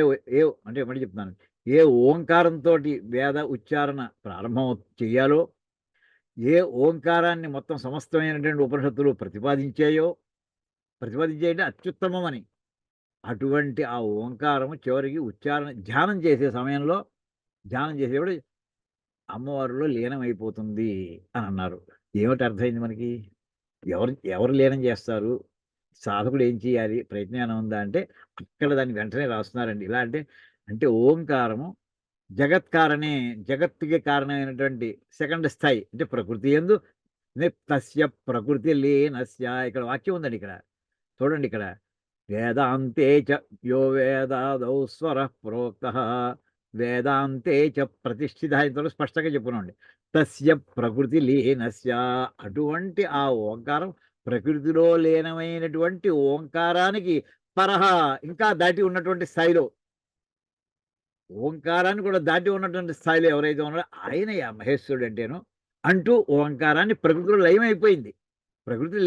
అంటే మళ్ళీ చెప్తున్నాను, ఏ ఓంకారంతో వేద ఉచ్చారణ ప్రారంభం చెయ్యాలో, ఏ ఓంకారాన్ని మొత్తం సమస్తమైనటువంటి ఉపనిషత్తులు ప్రతిపాదించేయంటే అత్యుత్తమం అని, అటువంటి ఆ ఓంకారము చివరికి ఉచ్చారణ ధ్యానం చేసే సమయంలో, ధ్యానం చేసేప్పుడు అమ్మవారిలో లీనమైపోతుంది అని అన్నారు. ఏమిటి అర్థమైంది మనకి? ఎవరు లీనం చేస్తారు? సాధకుడు ఏం చేయాలి? ప్రయత్నం ఏమైనా ఉందా అంటే అక్కడ దాన్ని వెంటనే రాస్తున్నారండి. ఇలా అంటే ఓంకారము జగత్కారణే, జగత్తుకి కారణమైనటువంటి సెకండ్ స్థాయి అంటే ప్రకృతి యందు తస్య ప్రకృతి లీనస్య. ఇక్కడ వాక్యం ఉందండి. ఇక్కడ చూడండి, ఇక్కడ వేదాంతే చ యో వేదాదౌ స్వర ప్రోక్త వేదాంతే చ ప్రతిష్ఠిత ఇంతలో స్పష్టంగా చెప్పుకున్నాండి. తస్య ప్రకృతి లీనస్య, అటువంటి ఆ ఓంకారం ప్రకృతిలో లీనమైనటువంటి ఓంకారానికి పరహ, ఇంకా దాటి ఉన్నటువంటి స్థాయిలో, ఓంకారాన్ని కూడా దాటి ఉన్నటువంటి స్థాయిలో ఎవరైతే ఉన్నారో ఆయనయ్య మహేశ్వరుడు అంటేను అంటూ ఓంకారాన్ని ప్రకృతిలో లయమైపోయింది. ప్రకృతి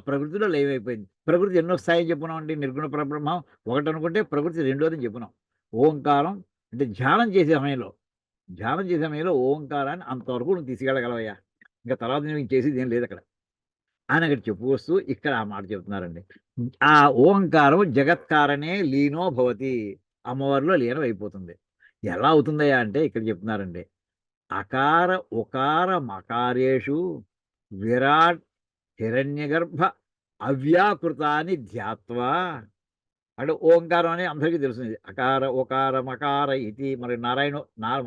ప్రకృతిలో లయమైపోయింది. ప్రకృతి ఎన్నో స్థాయి చెప్పున్నామండి. నిర్గుణ పరబ్రహ్మం ఒకటి అనుకుంటే ప్రకృతి రెండోదని చెప్పున్నాం. ఓంకారం అంటే ధ్యానం చేసే సమయంలో ఓంకారాన్ని అంతవరకు నువ్వు తీసుకెళ్ళగలవయ్యా, ఇంకా తర్వాత నువ్వు చేసేది ఏం లేదు అక్కడ అని అక్కడ చెప్పుకొస్తూ ఇక్కడ ఆ మాట చెప్తున్నారండి. ఆ ఓంకారం జగత్కారణే లీనో భవతి, అమ్మవారిలో లీనం అయిపోతుంది. ఎలా అవుతుందయ్యా అంటే ఇక్కడ చెప్తున్నారండి. అకార ఉకార మకారేషు విరాట్ హిరణ్యగర్భ అవ్యాకృతాన్ని ధ్యాత్వా. అంటే ఓంకారం అని అందరికీ తెలుస్తుంది. అకార ఉకార మకార ఇది మరి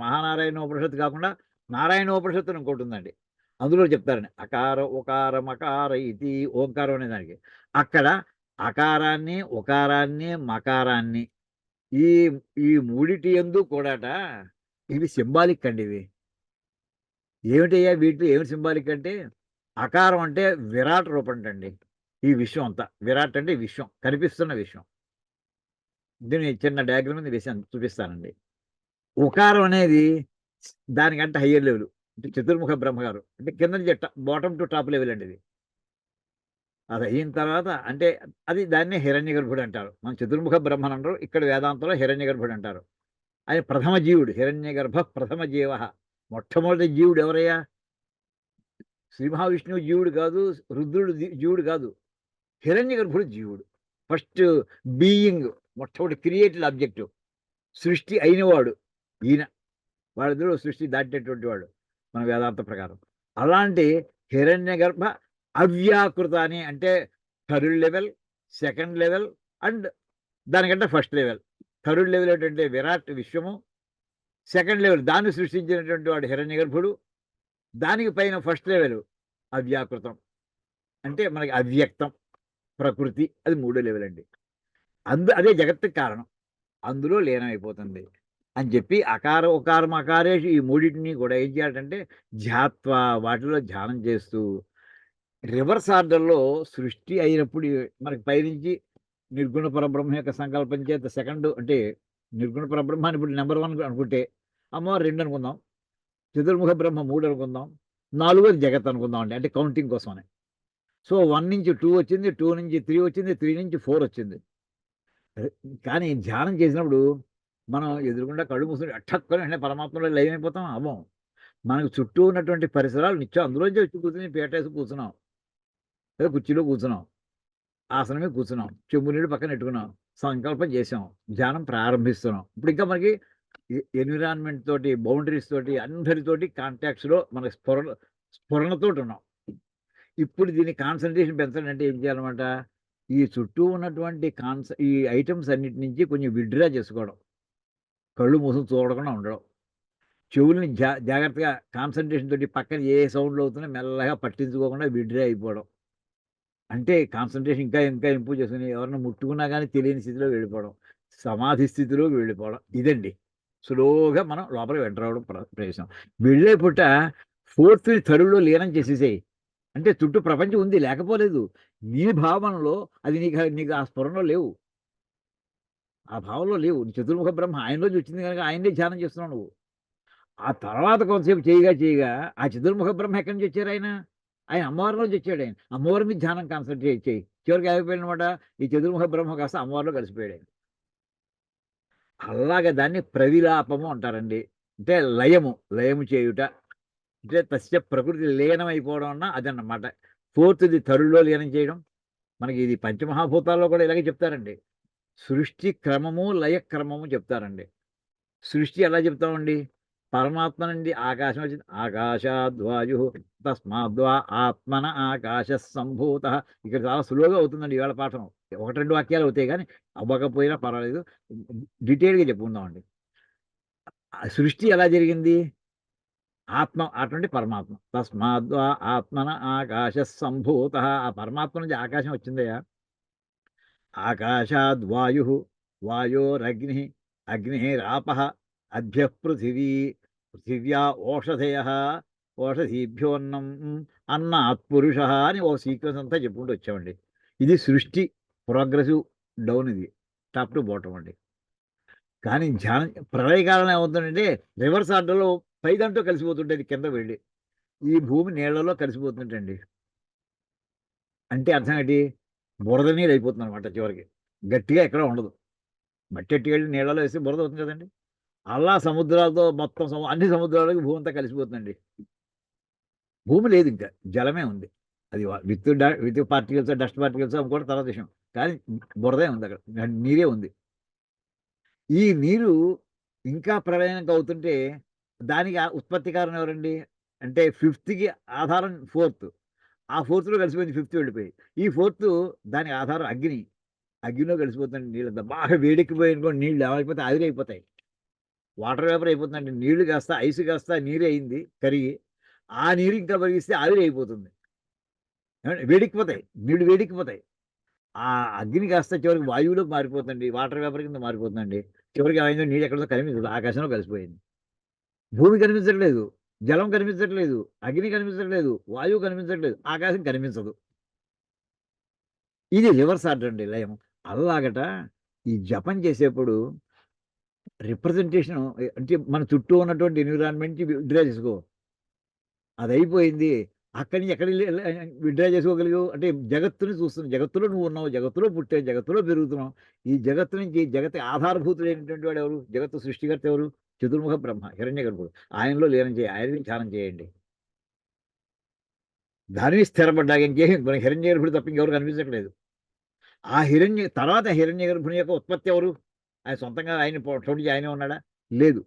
మహానారాయణోపనిషత్తు కాకుండా నారాయణోపనిషత్తు ఇంకోటి ఉందండి. అందులో చెప్తారండి అకార ఉకార మకార ఇది ఓంకారం అనే దానికి. అక్కడ అకారాన్ని ఉకారాన్ని మకారాన్ని ఈ ఈ మూడిటి యందు కూడాట ఇవి సింబాలిక్ అండి. ఇవి ఏమిటయ్యా? వీటిలో ఏమిటి సింబాలిక్ అంటే అకారం అంటే విరాట్ రూపం అండి. ఈ విశ్వం అంతా విరాట్ అంటే విశ్వం, కనిపిస్తున్న విశ్వం. దీన్ని చిన్న డయాగ్రామ్ మీద వేసి చూపిస్తానండి. ఉకారం అనేది దానికంటే హయ్యర్ లెవెల్ అంటే చతుర్ముఖ బ్రహ్మగారు అంటే కింద నుంచి బాటమ్ టు టాప్ లెవెల్ అండి ఇది. అది అయిన తర్వాత అంటే అది దాన్ని హిరణ్య గర్భుడు అంటారు. మన చతుర్ముఖ బ్రహ్మను అంటారు, ఇక్కడ వేదాంతంలో హిరణ్య గర్భుడు అంటారు. ఆయన ప్రథమ జీవుడు, హిరణ్య గర్భ ప్రథమ జీవ. మొట్టమొదటి జీవుడు ఎవరయ్యా? శ్రీ మహావిష్ణువు జీవుడు కాదు, రుద్రుడు జీవుడు కాదు, హిరణ్య గర్భుడు జీవుడు. ఫస్ట్ బీయింగ్, మొట్టమొదటి క్రియేటెడ్ ఆబ్జెక్టివ్, సృష్టి అయినవాడు ఈయన. వాళ్ళిద్దరూ సృష్టి దాటినటువంటి వాడు మన వేదాంత ప్రకారం. అలాంటి హిరణ్య గర్భ అవ్యాకృత అని అంటే third level, second level and దానికంటే ఫస్ట్ లెవెల్. థర్డ్ లెవెల్ ఏంటంటే విరాట్ విశ్వము, సెకండ్ లెవెల్ దాన్ని సృష్టించినటువంటి వాడు హిరణ్య గర్భుడు, దానికి పైన ఫస్ట్ లెవెల్ అవ్యాకృతం అంటే మనకి అవ్యక్తం ప్రకృతి, అది మూడో లెవెల్ అండి. అదే జగత్తుకి కారణం, అందులో లీనమైపోతుంది అని చెప్పి అకార ఉకారం అకారేషు ఈ మూడింటిని కూడా ఏం చేయాలంటే ధ్యాత్వా, వాటిలో ధ్యానం చేస్తూ రివర్స్ ఆర్డర్లో సృష్టి అయినప్పుడు మనకి పైనుంచి నిర్గుణ పరబ్రహ్మ యొక్క సంకల్పం చేత సెకండ్ అంటే నిర్గుణ పరబ్రహ్మాన్ని ఇప్పుడు నెంబర్ 1 అనుకుంటే అమ్మవారు 2 అనుకుందాం, చతుర్ముఖ బ్రహ్మ 3 అనుకుందాం, 4వది జగత్ అనుకుందాం అండి, అంటే కౌంటింగ్ కోసమని. సో 1 నుంచి 2 వచ్చింది, 2 నుంచి 3 వచ్చింది, 3 నుంచి 4 వచ్చింది. కానీ ధ్యానం చేసినప్పుడు మనం ఎదురుకుండా కళ్ళు మూసుకుని అట్టక్కని వెంటనే పరమాత్మలో లయమైపోతాం అవ్వం. మనకు చుట్టూ ఉన్నటువంటి పరిసరాలు నిత్యం అందులోంచి వచ్చి కూర్చుని పీటేసి కూర్చున్నాం, లేదా కుర్చీలో కూర్చున్నాం, ఆసనమే కూర్చున్నాం, చెంబు నీళ్ళు పక్కన పెట్టుకున్నాం, సంకల్పం చేసాం, ధ్యానం ప్రారంభిస్తున్నాం. ఇప్పుడు ఇంకా మనకి ఎన్విరాన్మెంట్ తోటి, బౌండరీస్ తోటి, అందరితోటి కాంటాక్ట్స్లో మనకి స్ఫురణతోటి ఉన్నాం. ఇప్పుడు దీన్ని కాన్సన్ట్రేషన్ పెంచాలంటే ఏం చేయాలన్నమాట? ఈ చుట్టూ ఉన్నటువంటి ఈ ఐటమ్స్ అన్నిటి నుంచి కొంచెం విడ్డ్రా చేసుకోవడం, కళ్ళు మూసుకు చూడకుండా ఉండడం, చెవుల్ని జాగ్రత్తగా కాన్సన్ట్రేషన్ తోటి పక్కన ఏ సౌండ్లు అవుతున్నా మెల్లగా పట్టించుకోకుండా విడ్డ్రా అయిపోవడం. అంటే కాన్సన్ట్రేషన్ ఇంకా ఇంకా ఇంప్రూవ్ చేసుకుని ఎవరైనా ముట్టుకున్నా కానీ తెలియని స్థితిలో వెళ్ళిపోవడం, సమాధి స్థితిలోకి వెళ్ళిపోవడం. ఇదండి స్లోగా మనం లోపలికి ఎంటర్ అవ్వడం ప్రవేశం. వెళ్ళే పుట్ట 4th 3rd లీనం చేసేసేయి. అంటే చుట్టూ ప్రపంచం ఉంది, లేకపోలేదు. నీ భావనలో అది నీకు ఆ స్ఫురణలో లేవు, ఆ భావంలో లేవు. చతుర్ముఖ బ్రహ్మ ఆయనలోంచి వచ్చింది కనుక ఆయనే ధ్యానం చేస్తున్నావు నువ్వు. ఆ తర్వాత కొంతసేపు చేయగా ఆ చతుర్ముఖ బ్రహ్మ ఎక్కడి నుంచి వచ్చారు ఆయన? ఆయన అమ్మవారిలోంచి వచ్చాడు. ఆయన అమ్మవారి మీద ధ్యానం కాన్సన్ట్రేట్ చేయి. చివరికి అయిపోయినమాట ఈ చతుర్ముఖ బ్రహ్మ కాస్త అమ్మవారిలో కలిసిపోయాడు ఆయన. అలాగే దాన్ని ప్రవిలాపము అంటారండి. అంటే లయము చేయుట. అంటే తస్య ప్రకృతి లీనం అయిపోవడం అన్న అదన్నమాట. ఫోర్త్ది తరుల్లో లీనం చేయడం. మనకి ఇది పంచమహాభూతాల్లో కూడా ఇలాగే చెప్తారండి. సృష్టి క్రమము లయ క్రమము చెప్తారండి. సృష్టి ఎలా చెప్తామండి? పరమాత్మ నుండి ఆకాశం వచ్చింది. ఆకాశాద్వాయు తస్మాద్వా ఆత్మన ఆకాశ సంభూత. ఇక్కడ చాలా సులువుగా అవుతుందండి ఇవాళ పాఠం. 1-2 వాక్యాలు అవుతాయి కానీ అవ్వకపోయినా పర్వాలేదు. డీటెయిల్గా చెప్పుకుందామండి. సృష్టి ఎలా జరిగింది? అటువంటి పరమాత్మ. తస్మాద్వా ఆత్మన ఆకాశ సంభూత. ఆ పరమాత్మ నుంచి ఆకాశం వచ్చిందయ్యా. ఆకాశాద్వాయు వాయోరగ్ని అగ్నిరాప అభ్య పృథివీ పృథివ్యా ఓషధయ ఓషధీభ్యోన్నం అన్నాత్ పురుష అని ఒక సీక్వెన్స్ అంతా చెప్పుకుంటూ వచ్చామండి. ఇది సృష్టి ప్రోగ్రెసివ్ డౌన్, ఇది టాప్ టు బాటమ్ అండి. కానీ ప్రళయకాలం ఏమవుతుందంటే రివర్స్ ఆర్డర్లో పైదంటూ కలిసిపోతుంటుంది కింద వెళ్ళి. ఈ భూమి నీళ్లలో కలిసిపోతుంటండి. అంటే అర్థం ఏంటి? బురద నీరు అయిపోతుంది అనమాట చివరికి. గట్టిగా ఎక్కడ ఉండదు. మట్టి ఎట్టుకెళ్ళి నీళ్ళలో వేసి బురద అవుతుంది కదండి. అలా సముద్రాలతో మొత్తం అన్ని సముద్రాలకి భూమి అంతా కలిసిపోతుందండి. భూమి లేదు, ఇంకా జలమే ఉంది. అది విత్ పార్టికల్స్ డస్ట్ పార్టికల్స్ అవి కూడా తర్వాత విషయం. కానీ బురదే ఉంది, అక్కడ నీరే ఉంది. ఈ నీరు ఇంకా ప్రళయం అవుతుంటే దానికి ఉత్పత్తి కారణం ఎవరండి అంటే 5th ఆధారం 4th. ఆ 4thలో కలిసిపోయింది, 5th వెళ్ళిపోయి. ఈ 4th దానికి ఆధారం అగ్నిలో కలిసిపోతుంది. నీళ్ళంతా బాగా వేడెక్కిపోయి అనుకోండి, నీళ్ళు ఏమైపోతే ఆవిరైపోతాయి. వాటర్ వేపర్ అయిపోతుందండి. నీళ్లు కాస్త ఐస్ కాస్త నీరే అయింది కరిగి, ఆ నీరు ఇంకా పరిగిస్తే ఆవిరి అయిపోతుంది. వేడెక్కిపోతాయి, నీళ్లు వేడెక్కిపోతాయి. ఆ అగ్ని కాస్త చివరికి వాయువులోకి మారిపోతుంది, వాటర్ వేపర్ కింద మారిపోతుందండి. చివరికి ఏమైందో నీళ్ళు ఎక్కడో కనిపించదు, ఆకాశంలో కలిసిపోయింది. భూమి కనిపించట్లేదు, జలం కనిపించట్లేదు, అగ్ని కనిపించట్లేదు, వాయువు కనిపించట్లేదు, ఆకాశం కనిపించదు. ఇది రివర్స్ ఆర్డర్ అండి, లయం. అలాగట ఈ జపం చేసేప్పుడు రిప్రజెంటేషన్ అంటే మన చుట్టూ ఉన్నటువంటి ఎన్విరాన్మెంట్కి విత్డ్రా చేసుకో. అది అయిపోయింది. అక్కడి నుంచి ఎక్కడ విత్డ్రా చేసుకోగలిగావు అంటే జగత్తుని చూస్తున్నావు. జగత్తులో నువ్వు ఉన్నావు, జగత్తులో పుట్టావు, జగత్తులో పెరుగుతున్నావు. ఈ జగత్తు నుంచి జగత్ ఆధారభూతుడైనటువంటి వాడు ఎవరు? జగత్తు సృష్టికర్త ఎవరు? చతుర్ముఖ బ్రహ్మ, హిరణ్యగర్భుడు. ఆయనలో లీనం చేయి, ఆయనని ధ్యానం చేయండి. దాని స్థిరపడ్డాక ఇంకేం మన హిరణ్యగర్భుడు తప్ప ఇంకెవరు కనిపించట్లేదు. ఆ తర్వాత హిరణ్యగర్భుని యొక్క ఉత్పత్తి ఎవరు? ఆయన సొంతంగా ఆయన పొట్టొంచి ఆయనే ఉన్నాడా? లేదు.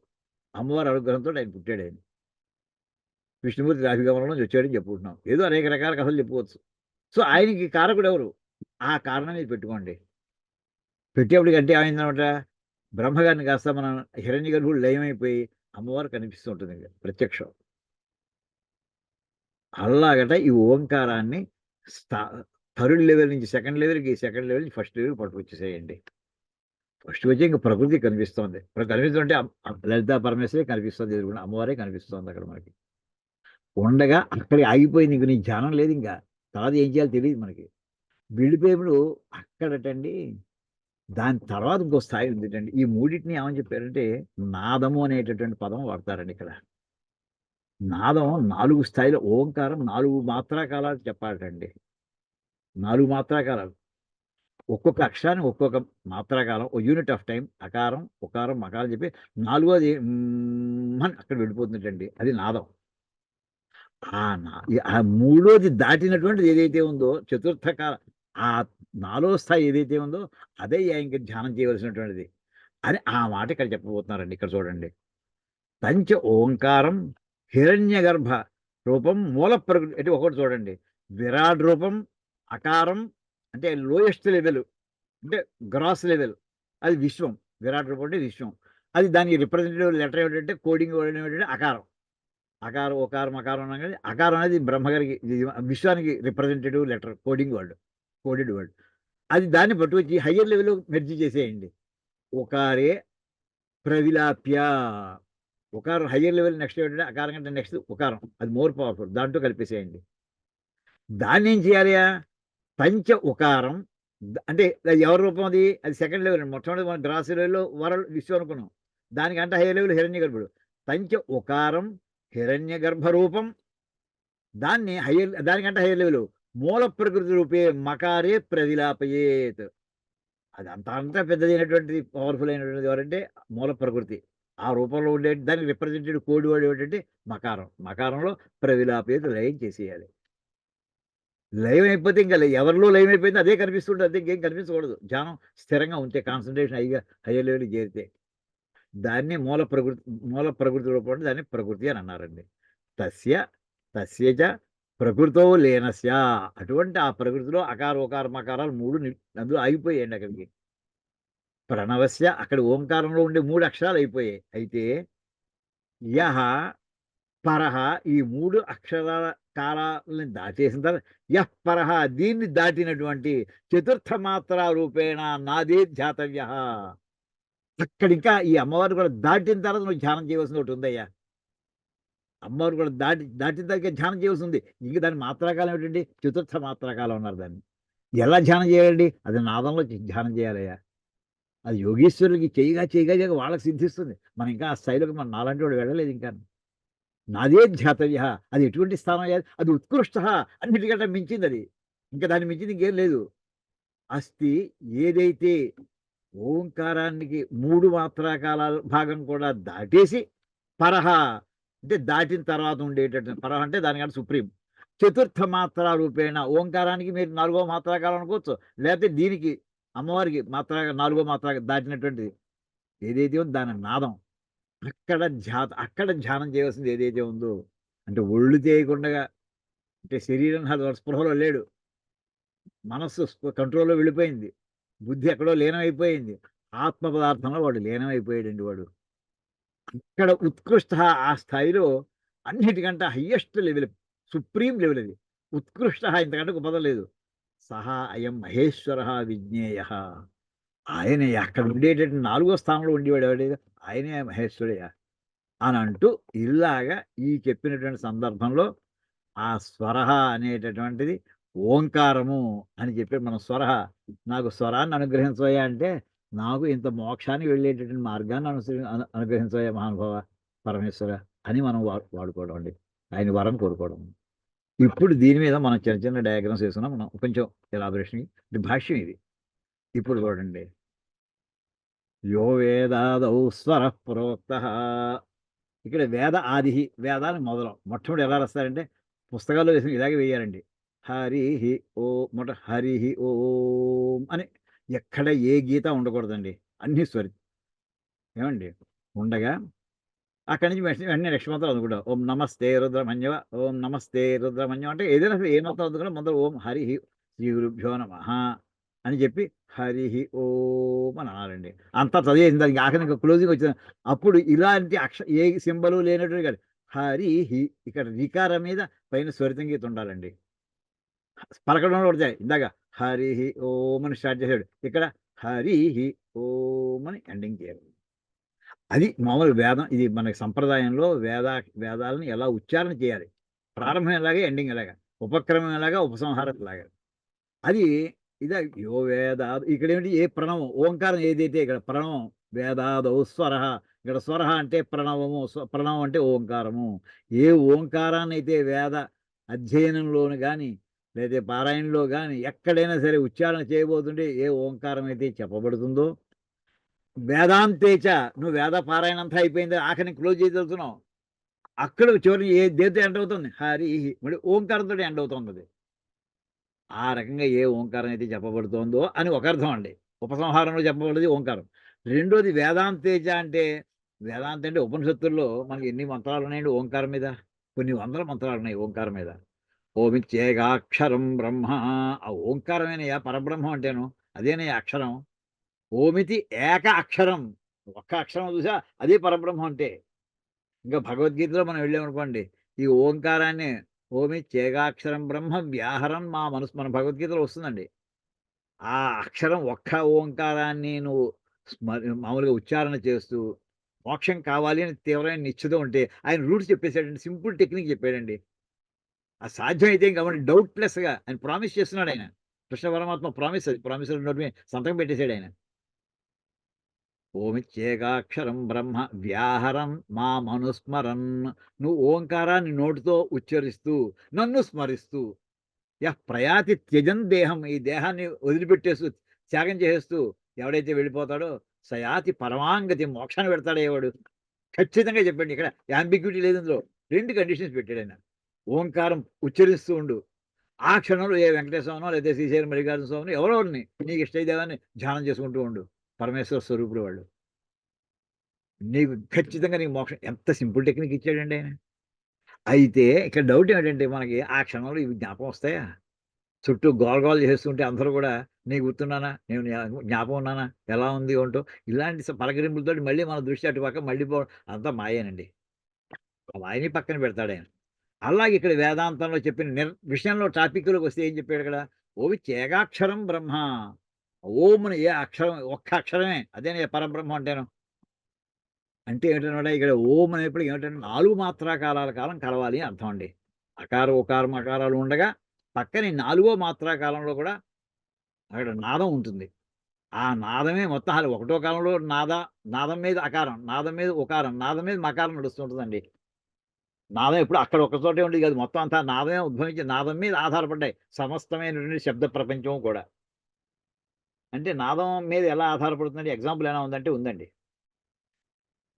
అమ్మవారి అనుగ్రహంతో ఆయన పుట్టాడు. ఆయన విష్ణుమూర్తి రాభిగమనంలో వచ్చాడని చెప్పుకుంటున్నాం. ఏదో అనేక రకాల కథలు చెప్పుకోవచ్చు. సో ఆయనకి కారకుడు ఎవరు? ఆ కారణం మీద పెట్టుకోండి. పెట్టేప్పటికంటే ఏమైందనమాట, బ్రహ్మగారిని కాస్త మనం హిరణ్యగర్భుడు లయమైపోయి అమ్మవారు కనిపిస్తూ ఉంటుంది ప్రత్యక్షం. అలాగట ఈ ఓంకారాన్ని థర్డ్ లెవెల్ నుంచి సెకండ్ లెవెల్కి, సెకండ్ లెవెల్ నుంచి ఫస్ట్ లెవెల్కి పట్టుకొచ్చేసేయండి. ఫస్ట్ వచ్చి ఇంకా ప్రకృతి కనిపిస్తోంది. కనిపిస్తుంటే లలితా పరమేశ్వరి కనిపిస్తుంది, ఎదురుకుండా అమ్మవారే కనిపిస్తోంది అక్కడ మనకి. ఉండగా అక్కడికి ఆగిపోయింది. ఇంక నీ ధ్యానం లేదు, ఇంకా తర్వాత ఏం చేయాలో తెలియదు మనకి. వెళ్ళిపోయేప్పుడు అక్కడటండి దాని తర్వాత ఇంకో స్థాయి ఉందిటండి. ఈ మూడింటిని ఏమని చెప్పారంటే నాదము అనేటటువంటి పదం వాడతారండి ఇక్కడ. నాదం 4 స్థాయిలో, ఓంకారం 4 మాత్రాకాలాలు చెప్పాలటండి. 4 మాత్రాకాలాలు, ఒక్కొక్క అక్షరాన్ని ఒక్కొక్క మాత్రాకాలం, ఓ యూనిట్ ఆఫ్ టైం. అకారం, ఉకారం, మకారం చెప్పి 4వది అని అక్కడ వెళ్ళిపోతుందండి. అది నాదం. ఆ 3వది దాటినటువంటిది ఏదైతే ఉందో చతుర్థ కాల, ఆ 4వ స్థాయి ఏదైతే ఉందో అదే ఇంక ధ్యానం చేయవలసినటువంటిది అని ఆ మాట ఇక్కడ చెప్పబోతున్నారండి. ఇక్కడ చూడండి. పంచ ఓంకారం హిరణ్యగర్భ రూపం మూల ప్రకృతి అంటే ఒకటి చూడండి. విరాట్ రూపం అకారం అంటే లోయెస్ట్ లెవెల్, అంటే గ్రాస్ లెవెల్, అది విశ్వం. విరాట్ రూపం అంటే విశ్వం. అది దానికి రిప్రజెంటేటివ్ లెటర్ ఏమిటంటే కోడింగ్ ఏమిటంటే అకారం. అకారం, ఓకారం, అకారం అన్నా కానీ అకారం అనేది బ్రహ్మగారికి, విశ్వానికి representative letter, coding word, coded word. అది దాన్ని పట్టుకొచ్చి హయ్యర్ లెవెల్లో మెర్జీ చేసేయండి. ఒకారే ప్రవిలాప్య. ఒకారం హయ్యర్ లెవెల్ నెక్స్ట్ ఏంటంటే అకారం కంటే నెక్స్ట్ ఒకారం, అది మోర్ పవర్ఫుల్, దాంట్లో కలిపేసేయండి. దాన్ని ఏం చేయాలి? పంచ ఉకారం అంటే అది ఎవరి రూపం అది? అది సెకండ్ లెవెల్ అండి. మొట్టమొదటి మనం గ్రాస్ లెవెల్లో విశ్వం అనుకున్నాం. దానికంటే హై లెవెల్ హిరణ్య గర్భుడు. పంచ ఉకారం హిరణ్య గర్భ రూపం. దానికంటే హై లెవెల్ మూల ప్రకృతి రూపే మకారే ప్రవిలాపయేత్. అది అంతా పెద్దదైనటువంటిది, పవర్ఫుల్ అయినటువంటిది ఎవరంటే మూల ప్రకృతి. ఆ రూపంలో ఉండే దానికి రిప్రజెంటెడ్ కోడ్ వర్డ్ ఏంటంటే మకారం. మకారంలో ప్రవిలాపయేత్ లయం చేసేయాలి. లయం అయిపోతే ఇంకా ఎవరిలో లయం అయిపోయింది అదే కనిపిస్తుంటుంది, అంతే ఇంకేం కనిపించకూడదు. ధ్యానం స్థిరంగా ఉంటే, కాన్సన్ట్రేషన్ హైయర్ లెవెల్కి చేరితే దాన్ని మూల ప్రకృతి రూపంలో దాన్ని ప్రకృతి అని అన్నారండి. తస్యజ ప్రకృతో లేనస్య. అటువంటి ఆ ప్రకృతిలో అకార ఉకార మకారాలు 3 అందులో ఆగిపోయాయండి. అక్కడికి ప్రణవస్య అక్కడ ఓంకారంలో ఉండే 3 అక్షరాలు అయిపోయాయి. అయితే యహ పరహ ఈ 3 అక్షరాల కాలాలని దాటేసిన తర్వాత యహ్ పరహ దీన్ని దాటినటువంటి చతుర్థ మాత్ర రూపేణ నాదే ధ్యాతవ్య. అక్కడ ఇంకా ఈ అమ్మవారు కూడా దాటిన తర్వాత నువ్వు ధ్యానం చేయవలసింది ఒకటి ఉందయ్యా. అమ్మవారు కూడా దాటిన తర్వాత ధ్యానం చేయవలసి ఉంది. ఇంక దాని మాత్రాకాలం ఏంటండి? చతుర్థ మాత్రాకాలం అన్నారు దాన్ని. ఎలా ధ్యానం చేయాలండి? అది నాదంలో ధ్యానం చేయాలయ్యా. అది యోగీశ్వరులకి చేయగా వాళ్ళకి సిద్ధిస్తుంది. మనం ఇంకా ఆ స్థాయిలోకి మన నాలాంటి వాడు వెళ్ళలేదు ఇంకా. నాదే ధ్యాతవ్య. అది ఎటువంటి స్థానం అయ్యాది? అది ఉత్కృష్ట, అన్నిటికంటే మించింది అది. ఇంకా దాన్ని మించింది ఇంకేం లేదు. అస్థి ఏదైతే ఓంకారానికి 3 మాత్రాకాలాల భాగం కూడా దాటేసి పరహ అంటే దాటిన తర్వాత ఉండేటట్టు, పరహ అంటే దానికంటే సుప్రీం. చతుర్థ మాత్ర రూపేణ ఓంకారానికి మీరు 4వ మాత్రాకాలం అనుకోవచ్చు, లేకపోతే దీనికి అమ్మవారికి 4వ మాత్ర దాటినటువంటిది ఏదైతే ఉందో దాని నాదం. అక్కడ ధ్యానం చేయవలసింది ఏదైతే ఉందో, అంటే ఒళ్ళు చేయకుండా, అంటే శరీరం స్పృహలో లేడు, మనస్సు కంట్రోల్లో వెళ్ళిపోయింది, బుద్ధి ఎక్కడో లీనమైపోయింది, ఆత్మ పదార్థంలో వాడు లీనమైపోయాడండి వాడు. అక్కడ ఉత్కృష్ట ఆ స్థాయిలో అన్నిటికంటే హయ్యెస్ట్ లెవెల్, సుప్రీం లెవెల్ అది. ఉత్కృష్ట ఇంతకంటే గొప్ప పదం లేదు. సహా అయం మహేశ్వర విజ్ఞేయ. ఆయనే అక్కడ ఉండేటటువంటి 4వ స్థానంలో ఉండేవాడు ఎవడేదో ఆయనే మహేశ్వరయ్య అని అంటూ ఇలాగా ఈ చెప్పినటువంటి సందర్భంలో ఆ స్వరహ అనేటటువంటిది ఓంకారము అని చెప్పి మనం నాకు స్వరాన్ని అనుగ్రహించవయ్యా అంటే, నాకు ఇంత మోక్షానికి వెళ్ళేటటువంటి మార్గాన్ని అనుగ్రహించవయ్యా మహానుభావ పరమేశ్వర అని మనం వాడుకోవడం అండి. ఆయన వరం కోరుకోవడం. ఇప్పుడు దీని మీద మనం చిన్న డయాగ్రామ్స్ వేసుకున్నాం. మనం కొంచెం ఎలాబరేషన్, ఇది భాష్యం ఇది. ఇప్పుడు చూడండి. యో వేదాదౌ స్వర ప్రోక్త. ఇక్కడ వేద ఆది, వేదాలు మొట్టమొదటి ఎలా రాస్తారంటే పుస్తకాల్లో వేసిన ఇలాగే వేయాలండి. హరిహి ఓ హరిహి ఓం అని ఎక్కడ ఏ గీత ఉండకూడదండి, అన్ని స్వరి ఏమండి ఉండగా అక్కడి నుంచి వెంటనే నెక్స్ట్ మంత్రం అందుకుంటాం. ఓం నమస్తే రుద్రమన్యవ, ఓం నమస్తే రుద్రమన్యవ అంటే ఏదైనా ఏ మంత్రం అందుకున్నా ముందర ఓం హరిహి శ్రీ గురుభ్యో నమః అని చెప్పి హరిహి ఓం అని అనాలండి. అంతా చదివేసిన దానికి ఆఖరి ఇంకా క్లోజింగ్ వచ్చింది. అప్పుడు ఇలాంటి ఏ సింబలు లేనట్టు కాదు, హరిహి ఇక్కడ రికారం మీద పైన స్వరితం గీత ఉండాలండి. పలకడంలో పడతాయి. ఇందాక హరిహి ఓం అని స్టార్ట్ చేశాడు, ఇక్కడ హరిహి ఓం అని ఎండింగ్ చేయాలి. అది మామూలు వేదం. ఇది మనకి సంప్రదాయంలో వేదాలను ఎలా ఉచ్చారణ చేయాలి, ప్రారంభం ఎలాగే ఎండింగ్ ఎలాగా, ఉపక్రమం ఎలాగా, ఉపసంహారం ఎలాగా, అది ఇదే. యో వేదాదు ఇక్కడ ఏమిటి? ఏ ప్రణవం ఓంకారం ఏదైతే ఇక్కడ ప్రణవం వేదాదౌ స్వర, ఇక్కడ స్వర అంటే ప్రణవము, ప్రణవం అంటే ఓంకారము. ఏ ఓంకారాన్ని అయితే వేద అధ్యయనంలోను కానీ లేదా పారాయణలో కానీ ఎక్కడైనా సరే ఉచ్చారణ చేయబోతుంటే ఏ ఓంకారం అయితే చెప్పబడుతుందో, వేదాంతేచ నువ్వు వేద పారాయణ అంతా అయిపోయింది, ఆఖరిని క్లోజ్ చేయగలుగుతున్నావు, అక్కడ చివరి ఏ దేవత ఎండ్ అవుతుంది? హరి మళ్ళీ ఓంకారంతో ఎండ్ అవుతుంది అది. ఆ రకంగా ఏ ఓంకారం అయితే చెప్పబడుతోందో అని ఒక అర్థం అండి. ఉపసంహారంలో చెప్పబడేది ఓంకారం. రెండోది వేదాంతేజ అంటే, వేదాంత అంటే ఉపనిషత్తుల్లో మనకి ఎన్ని మంత్రాలు ఉన్నాయండి ఓంకారం మీద? కొన్ని వందల మంత్రాలు ఉన్నాయి ఓంకారం మీద. ఓమిత్యేకాక్షరం బ్రహ్మ, ఆ ఓంకారమేనయ్యా పరబ్రహ్మం అంటేను, అదేనయ్యా అక్షరం. ఓమితి ఏక అక్షరం, ఒక్క అక్షరం చూసా అదే పరబ్రహ్మం అంటే. ఇంకా భగవద్గీతలో మనం వెళ్ళామనుకోండి, ఈ ఓంకారాన్ని ఓమిత్యేకాక్షరం బ్రహ్మ వ్యాహరం మన భగవద్గీతలో వస్తుందండి. ఆ అక్షరం ఒక్క ఓంకారాన్ని నువ్వు మామూలుగా ఉచ్చారణ చేస్తూ మోక్షం కావాలి అని తీవ్రమైన నిశ్చితం ఉంటే ఆయన రూట్స్ చెప్పేశాడండి, సింపుల్ టెక్నిక్ చెప్పాడండి. అది సాధ్యమైతే ఇంకా డౌట్లెస్గా ఆయన ప్రామిస్ చేస్తున్నాడు ఆయన. కృష్ణ పరమాత్మ ప్రామిస్, అది ప్రామిస్ నోటి మీద సంతకం పెట్టేశాడు ఆయన. ఓమిత్యేకాక్షరం బ్రహ్మ వ్యాహరం మా మనుస్మరన్. నువ్వు ఓంకారాన్ని నోటితో ఉచ్చరిస్తూ నన్ను స్మరిస్తూ ప్రయాతి త్యజన్ దేహం, ఈ దేహాన్ని వదిలిపెట్టేస్తూ త్యాగం చేసేస్తూ ఎవడైతే వెళ్ళిపోతాడో సయాతి పరమాంగతి, మోక్షాన్ని పెడతాడే వాడు. ఖచ్చితంగా చెప్పండి, ఇక్కడ యాంబిగ్యూటీ లేదు. ఇందులో 2 కండిషన్స్ పెట్టాడు ఆయన. ఓంకారం ఉచ్చరిస్తూ ఉండు, ఆ క్షణంలో ఏ వెంకటేశ్వరనో లేదా శ్రీశైలం మల్లికార్జున స్వామిని ఎవరో నీకు ఇష్టదేవాన్ని ధ్యానం చేసుకుంటూ ఉండు. పరమేశ్వర స్వరూపుడు వాళ్ళు. నీకు ఖచ్చితంగా నీకు మోక్షం. ఎంత సింపుల్ టెక్నిక్ ఇచ్చాడండి ఆయన. అయితే ఇక్కడ డౌట్ ఏంటంటే మనకి ఆ క్షణంలో ఇవి జ్ఞాపకం వస్తాయా? చుట్టూ గోలగోలు చేస్తుంటే అందరూ కూడా నీకు గుర్తున్నానా, నేను జ్ఞాపకం ఉన్నానా, ఎలా ఉంది ఉంటూ ఇలాంటి పలకరింపులతో మళ్ళీ మన దృష్టి అటు పక్క మళ్ళీ అంతా మాయేనండి. ఆ మాయని పక్కన పెడతాడు ఆయన. అలాగే ఇక్కడ వేదాంతంలో చెప్పిన విషయంలో టాపిక్లోకి వస్తే ఏం చెప్పాడు ఇక్కడ? ఓవిచ్యేకాక్షరం బ్రహ్మ. ఓముని ఏ అక్షరం, ఒక్క అక్షరమే, అదేనే పరబ్రహ్మ అంటాను. అంటే ఏంటంటే ఇక్కడ ఓం అనేప్పుడు ఏమిటంటే 4 మాత్రాకాలాల కాలం కలవాలి అని అర్థం అండి. అకారం, ఉకారం, అకారాలు ఉండగా పక్కనే 4వ మాత్రాకాలంలో కూడా అక్కడ నాదం ఉంటుంది. ఆ నాదమే మొత్తం ఒకటో కాలంలో నాదం మీద అకారం, నాదం మీద ఉకారం, నాదం మీద మకారం నడుస్తుంటుందండి. నాదం ఎప్పుడు అక్కడ ఒక చోటే ఉండేది కాదు, మొత్తం అంతా నాదమే ఉద్భవించి నాదం మీద ఆధారపడ్డాయి సమస్తమైనటువంటి శబ్ద ప్రపంచం కూడా. అంటే నాదం మీద ఎలా ఆధారపడుతుందంటే ఎగ్జాంపుల్ ఎలా ఉందంటే ఉందండి.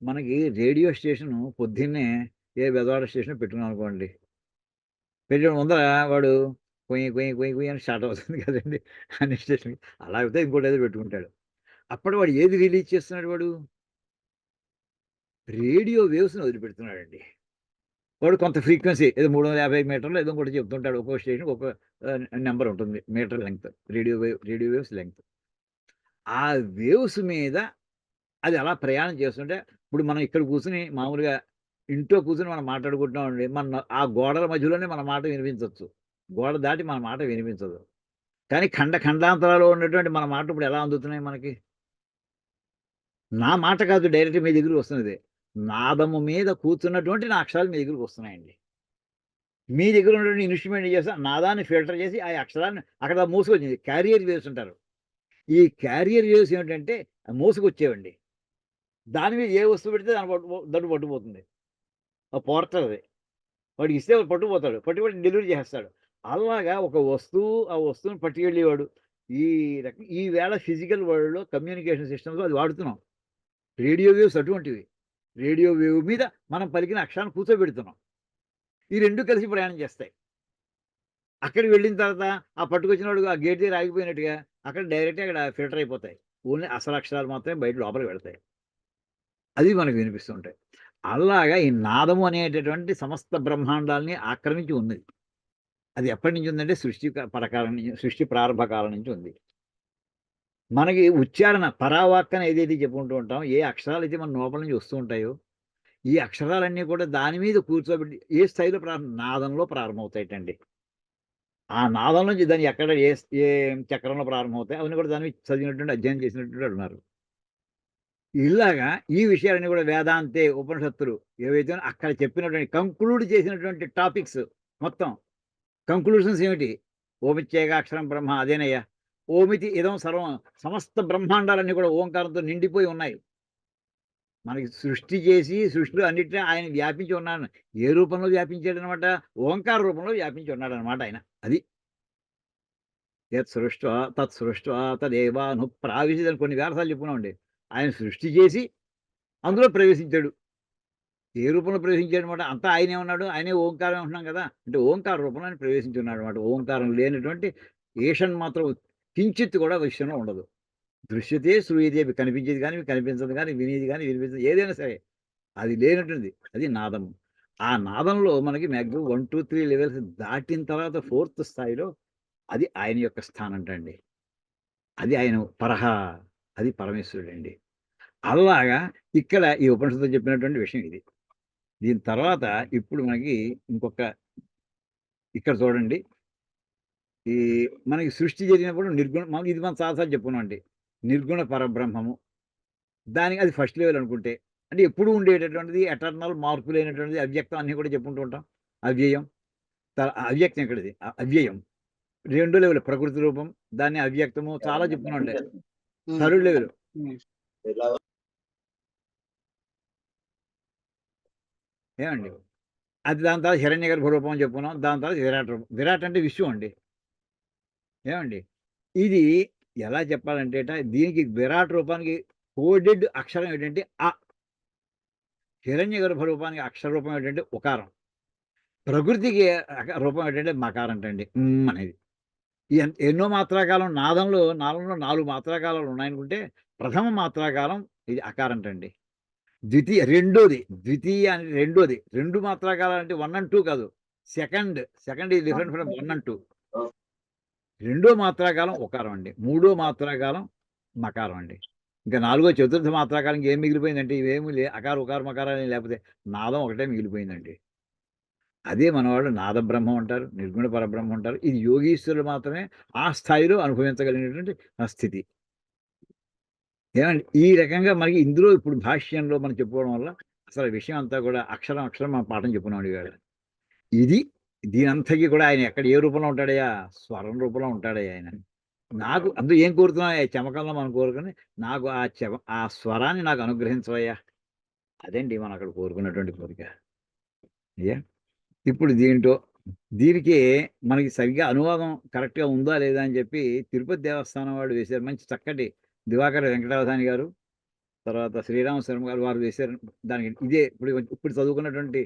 మనకి రేడియో స్టేషను పొద్దున్నే ఏ బెదవాడ స్టేషన్ పెట్టుకున్నాం అనుకోండి, పెట్టిన ముందర వాడు కొయ్యి కొయ్యి కొయ్యి కొయ్యి అని స్టార్ట్ అవుతుంది కదండి అన్ని స్టేషన్కి. అలా అయితే ఇంకోటి ఏదో పెట్టుకుంటాడు. అప్పుడు వాడు ఏది రిలీజ్ చేస్తున్నాడు? వాడు రేడియో వేవ్స్ని వదిలిపెడుతున్నాడండి. వాడు కొంత ఫ్రీక్వెన్సీ ఏదో 350 మీటర్లు ఏదో కూడా చెప్తుంటాడు. ఒక్కో స్టేషన్కి ఒక్కో నెంబర్ ఉంటుంది, meter length, radio waves length. ఆ వేవ్స్ మీద అది అలా ప్రయాణం చేస్తుంటే ఇప్పుడు మనం ఇక్కడ కూర్చుని మామూలుగా ఇంట్లో కూర్చుని మనం మాట్లాడుకుంటున్నామండి. ఆ గోడల మధ్యలోనే మన మాట వినిపించవచ్చు, గోడ దాటి మన మాట వినిపించదు. కానీ ఖండాంతరాలు ఉన్నటువంటి మన మాట ఇప్పుడు ఎలా అందుతున్నాయి మనకి? నా మాట కాదు, డైరెక్ట్ మీ దగ్గరికి వస్తున్నది. నాదము మీద కూర్చున్నటువంటి నా అక్షరాలు మీ దగ్గరికి వస్తున్నాయండి. మీ దగ్గర ఉన్నటువంటి ఇన్స్ట్రుమెంట్ చేసి నాదాన్ని ఫిల్టర్ చేసి ఆ అక్షరాన్ని అక్కడ మూసుకొచ్చింది. క్యారియర్ వేవ్స్ అంటారు. ఈ క్యారియర్ వేవ్స్ ఏమిటంటే మోసుకొచ్చేవండి. దాని మీద ఏ వస్తువు పెడితే దాన్ని పట్టుకుపోతుంది. ఆ పోర్టర్ అది వాడికి ఇస్తే వాడు పట్టుకుపోతాడు, పట్టుబడి డెలివరీ చేస్తాడు. అలాగా ఒక వస్తువు, ఆ వస్తువుని పట్టుకెళ్ళేవాడు. ఈ వేళ ఫిజికల్ వరల్డ్లో కమ్యూనికేషన్ సిస్టమ్స్లో అది వాడుతున్నాం. రేడియో వేవ్స్ అటువంటివి. రేడియో వేవ్ మీద మనం పలికిన అక్షరాన్ని కూర్చోబెడుతున్నాం. ఈ 2 కలిసి ప్రయాణం చేస్తాయి. అక్కడికి వెళ్ళిన తర్వాత ఆ పట్టుకొచ్చిన వాడు ఆ గేట్ దగ్గర ఆగిపోయినట్టుగా అక్కడ డైరెక్ట్గా అక్కడ ఫిల్టర్ అయిపోతాయి. ఓన్లీ అసలు అక్షరాలు మాత్రమే బయట లోపలికి వెళ్తాయి. అది మనకు వినిపిస్తుంటాయి. అలాగా ఈ నాదము అనేటటువంటి సమస్త బ్రహ్మాండాలని ఆక్రమించి ఉంది. అది ఎప్పటి నుంచి ఉందంటే సృష్టి ప్రారంభ కాలం నుంచి ఉంది. మనకి ఉచ్చారణ పరావాక్కన ఏదైతే చెప్పుకుంటూ ఉంటాం, ఏ అక్షరాలు అయితే మన లోపల నుంచి వస్తూ ఉంటాయో ఈ అక్షరాలన్నీ కూడా దాని మీద కూర్చోబెట్టి ఏ స్థాయిలో నాదంలో ప్రారంభమవుతాయిటండి. ఆ నాదం నుంచి దాన్ని ఎక్కడ ఏ చక్రంలో ప్రారంభమవుతాయి అవన్నీ కూడా దాన్ని చదివినటువంటి అధ్యయనం చేసినటువంటి ఉన్నారు. ఇలాగా ఈ విషయాలన్నీ కూడా వేదాంతే ఉపనిషత్తులు ఏవైతే అక్కడ చెప్పినటువంటి కంక్లూడ్ చేసినటువంటి టాపిక్స్ మొత్తం కంక్లూషన్స్ ఏమిటి? ఓమిత్యేకాక్షరం బ్రహ్మ, అదేనయ్యా. ఓమితి ఇదం సర్వం, సమస్త బ్రహ్మాండాలన్నీ కూడా ఓంకారంతో నిండిపోయి ఉన్నాయి. మనకి సృష్టి చేసి సృష్టిలో అన్నిటినీ ఆయన వ్యాపించి ఉన్నాడు. ఏ రూపంలో వ్యాపించాడు అనమాట? ఓంకార రూపంలో వ్యాపించి ఉన్నాడు అనమాట ఆయన. అది తత్ సృష్ట్వా తదేవాను ప్రావిశదని కొన్ని వ్యాసాలు చెప్పుకున్నామండి. ఆయన సృష్టి చేసి అందులో ప్రవేశించాడు. ఏ రూపంలో ప్రవేశించాడు అనమాట? అంతా ఆయనే ఉన్నాడు, ఆయనే ఓంకారం ఉంటున్నాం కదా. అంటే ఓంకార రూపంలో ఆయన ప్రవేశించున్నాడు అనమాట. ఓంకారం లేనటువంటి ఏషన్ మాత్రం కించిత్ కూడా విషయంలో ఉండదు. దృశ్యతే శ్రూయతే, కనిపించేది కానీ కనిపించదు కానీ, వినేది కానీ వినిపించదు, ఏదైనా సరే అది లేనటువంటిది, అది నాదము. ఆ నాదంలో మనకి మ్యాక్సిమం 1, 2, 3 లెవెల్స్ దాటిన తర్వాత 4th స్థాయిలో అది ఆయన యొక్క స్థానం అంటండి. అది ఆయన పరహ, అది పరమేశ్వరుడు అండి. అలాగా ఇక్కడ ఈ ఉపనిషత్తులో చెప్పినటువంటి విషయం ఇది. దీని తర్వాత ఇప్పుడు మనకి ఇంకొక ఇక్కడ చూడండి, ఈ మనకి సృష్టి జరిగినప్పుడు నిర్గుణ, ఇది మనం చాలాసార్లు చెప్పుకున్నాం అండి. నిర్గుణ పరబ్రహ్మము, దానికి అది ఫస్ట్ లెవెల్ అనుకుంటే, అంటే ఎప్పుడు ఉండేటటువంటిది, ఎటర్నల్, మార్పు లేనటువంటిది, అవ్యక్తం అన్నీ కూడా చెప్పుకుంటూ ఉంటాం. అవ్యయం అవ్యక్తం ఇక్కడిది అవ్యయం. రెండో లెవెల్ ప్రకృతి రూపం, దాన్ని అవ్యక్తము చాలా చెప్పుకున్నాండి. థర్డ్ లెవెల్ ఏమండి, అది దాని తర్వాత హిరణ్య గర్భ రూపం అని చెప్పుకున్నాం. దాని తర్వాత విరాట్ రూపం. విరాట్ అంటే విశ్వం అండి. ఏమండి, ఇది ఎలా చెప్పాలంటే దీనికి విరాట్ రూపానికి కోడెడ్ అక్షరం ఏంటంటే అ. హిరణ్య గర్భ రూపానికి అక్షర రూపం ఏంటంటే ఉకారం. ప్రకృతికి రూపం ఏంటంటే మకారం అంటండి అనేది. ఎన్నో మాత్రాకాలం నాదంలో 4 మాత్రాకాలాలు ఉన్నాయనుకుంటే ప్రథమ మాత్రాకాలం ఇది అకారంటండి. ద్వితీయ అని రెండోది. 2 మాత్రాకాలాలు అంటే 1 and 2 కాదు. Second is different from 1 and 2. రెండో మాత్రాకాలం ఉకారం అండి. మూడో మాత్రాకాలం మకారం అండి. ఇంకా నాలుగో చతుర్థ మాత్రాకాలం ఏం మిగిలిపోయిందంటే ఇవేమి అకార ఉకార మకారాలు లేకపోతే నాదం ఒకటే మిగిలిపోయిందండి. అదే మనవాళ్ళు నాద బ్రహ్మం అంటారు, నిర్గుణ పరబ్రహ్మం అంటారు. ఇది యోగీశ్వరులు మాత్రమే ఆ స్థాయిలో అనుభవించగలిగినటువంటి స్థితి. ఏమండి, ఈ రకంగా మనకి ఇందులో ఇప్పుడు భాష్యంలో మనం చెప్పుకోవడం వల్ల అసలు విషయం అంతా కూడా అక్షరం మనం పాఠం చెప్పుకున్నాం ఇవాళ. దీనంతకి కూడా ఆయన ఎక్కడ ఏ రూపంలో ఉంటాడయ్యా? స్వరం రూపంలో ఉంటాడయ్యా ఆయన. నాకు అందులో ఏం కోరుతున్నావు? చమకంలో మనం కోరుకుని నాకు ఆ స్వరాన్ని నాకు అనుగ్రహించవయ్యా. అదేంటి మనం అక్కడ కోరుకున్నటువంటి కోరిక. అయ్యా, ఇప్పుడు దీనికి మనకి సరిగ్గా అనువాదం కరెక్ట్గా ఉందా లేదా అని చెప్పి తిరుపతి దేవస్థానం వాళ్ళు వేశారు. మంచి చక్కటి దివాకర వెంకటావధాని గారు, తర్వాత శ్రీరామ శర్మ గారు వారు వేశారు. దానికి ఇదే ఇప్పుడు చదువుకున్నటువంటి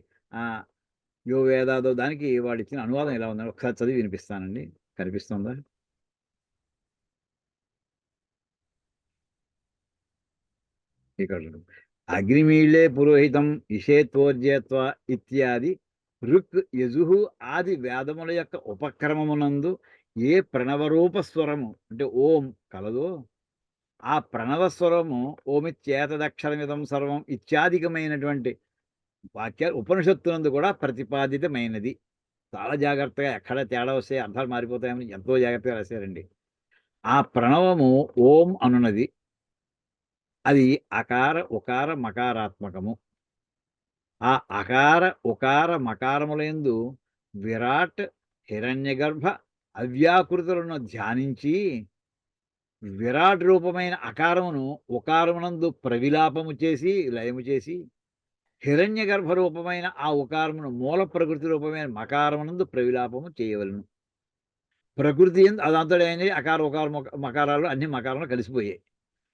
యో వేదాదో దానికి వాడు ఇచ్చిన అనువాదం ఎలా ఉందని ఒకసారి చదివి వినిపిస్తానండి. కనిపిస్తుందా? ఇక్కడ అగ్నిమీళే పురోహితం ఇషేత్వోర్జేత్వ ఇత్యాది ఋక్ యజుహు ఆది వేదముల యొక్క ఉపక్రమమునందు ఏ ప్రణవరూప స్వరము అంటే ఓం కలదో ఆ ప్రణవ స్వరము ఓమిత్యేతదక్షరమిదం సర్వం ఇత్యాధికమైనటువంటి వాక్యాలు ఉపనిషత్తునందు కూడా ప్రతిపాదితమైనది. చాలా జాగ్రత్తగా ఎక్కడ తేడా వస్తే అర్థాలు మారిపోతాయని ఎంతో జాగ్రత్తగా రాశారండి. ఆ ప్రణవము ఓం అనున్నది. అది అకార ఉకార మకారాత్మకము. ఆ అకార ఉకార మకారములందు విరాట్ హిరణ్యగర్భ అవ్యాకృతులను ధ్యానించి విరాట్ రూపమైన అకారమును ఉకారమునందు ప్రవిలాపము చేసి లయము చేసి హిరణ్య గర్భ రూపమైన ఆ ఉకారమును మూల ప్రకృతి రూపమైన మకారమునందు ప్రవిలాపము చేయవలను. ప్రకృతి ఎందు అదంతటి అయినది అకార ఉకార మకారాలు అన్ని మకారాలు కలిసిపోయాయి.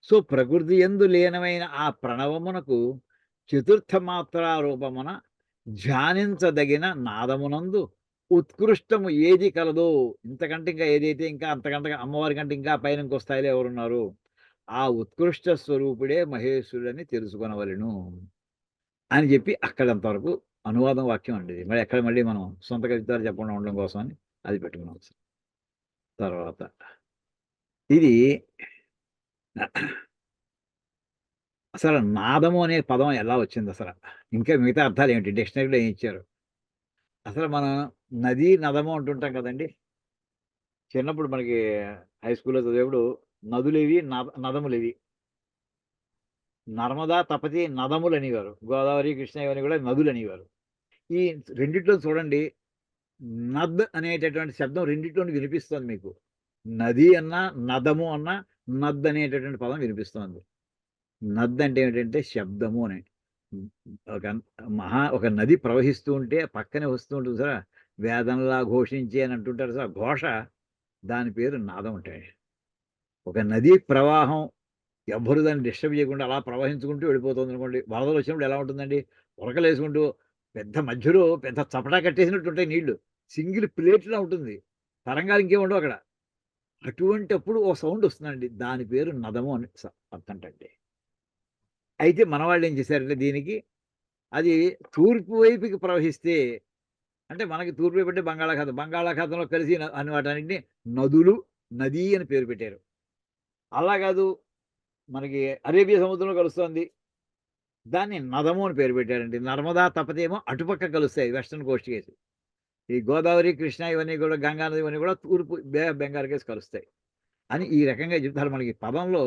సో ప్రకృతి ఎందు లీనమైన ఆ ప్రణవమునకు చతుర్థ మాత్రా రూపమున ధ్యానించదగిన నాదమునందు ఉత్కృష్టము ఏది కలదో, ఇంతకంటే ఇంకా ఏదైతే ఇంకా అంతకంటే అమ్మవారి కంటే ఇంకా పైన ఇంకో స్థాయిలో ఎవరున్నారు, ఆ ఉత్కృష్ట స్వరూపుడే మహేశ్వరుడని తెలుసుకొనవలెను అని చెప్పి అక్కడంతవరకు అనువాదం వాక్యం అండి. మరి ఎక్కడ మళ్ళీ మనం సొంత కవిత్వాలు చెప్పకుండా ఉండడం కోసం అని అది పెట్టుకున్నాం. తర్వాత ఇది అసలు నాదము అనే పదం ఎలా వచ్చింది అసలు, ఇంకా మిగతా అర్థాలు ఏమిటి, డిక్షనరీలో ఏం ఇచ్చారు? అసలు మనం నది నదము అంటుంటాం కదండి. చిన్నప్పుడు మనకి హై స్కూల్లో చదివేప్పుడు నదులేవి నదములేవి. నర్మదా తపతి నదములు అనేవారు, గోదావరి కృష్ణ ఇవన్నీ కూడా నదులు అనేవారు. ఈ రెండిట్లో చూడండి నద్ అనేటటువంటి శబ్దం రెండిట్లో వినిపిస్తుంది మీకు. నది అన్నా నదము అన్నా నద్ అనేటటువంటి పదం వినిపిస్తుంది. నద్ అంటే ఏమిటంటే శబ్దము అని. ఒక నది ప్రవహిస్తూ ఉంటే పక్కనే వస్తూ ఉంటుంది సార్, వేదంలా ఘోషించి అని అంటుంటారు సార్, ఘోష, దాని పేరు నాదం ఉంటాయి. ఒక నది ప్రవాహం ఎవ్వరు దాన్ని డిస్టర్బ్ చేయకుండా అలా ప్రవహించుకుంటూ వెళ్ళిపోతుంది అనుకోండి. వరదలు వచ్చినప్పుడు ఎలా ఉంటుందండి, ఉరకలు వేసుకుంటూ పెద్ద మధ్యలో పెద్ద చపటా కట్టేసినట్టు ఉంటాయి నీళ్లు, సింగిల్ ప్లేట్లా ఉంటుంది, తరంగాలు ఇంకేముండవు అక్కడ. అటువంటిప్పుడు ఓ సౌండ్ వస్తుందండి, దాని పేరు నదము అని అర్థంటండి. అయితే మన వాళ్ళు ఏం చేశారంటే దీనికి అది తూర్పు వైపుకి ప్రవహిస్తే, అంటే మనకి తూర్పు వైపు అంటే బంగాళాఖాతంలో కలిసి అని వాటన్నింటినీ నదులు నది అని పేరు పెట్టారు. అలా కాదు, మనకి అరేబియా సముద్రంలో కలుస్తుంది, దాన్ని నదము అని పేరు పెట్టారండి. నర్మదా తపతి ఏమో అటుపక్క కలుస్తాయి, వెస్టర్న్ కోస్ట్ కేసి. ఈ గోదావరి కృష్ణ ఇవన్నీ కూడా గంగా నది ఇవన్నీ కూడా తూర్పు బే ఆఫ్ బెంగాల్ కేసి కలుస్తాయి అని ఈ రకంగా చెప్తారు. మనకి పదంలో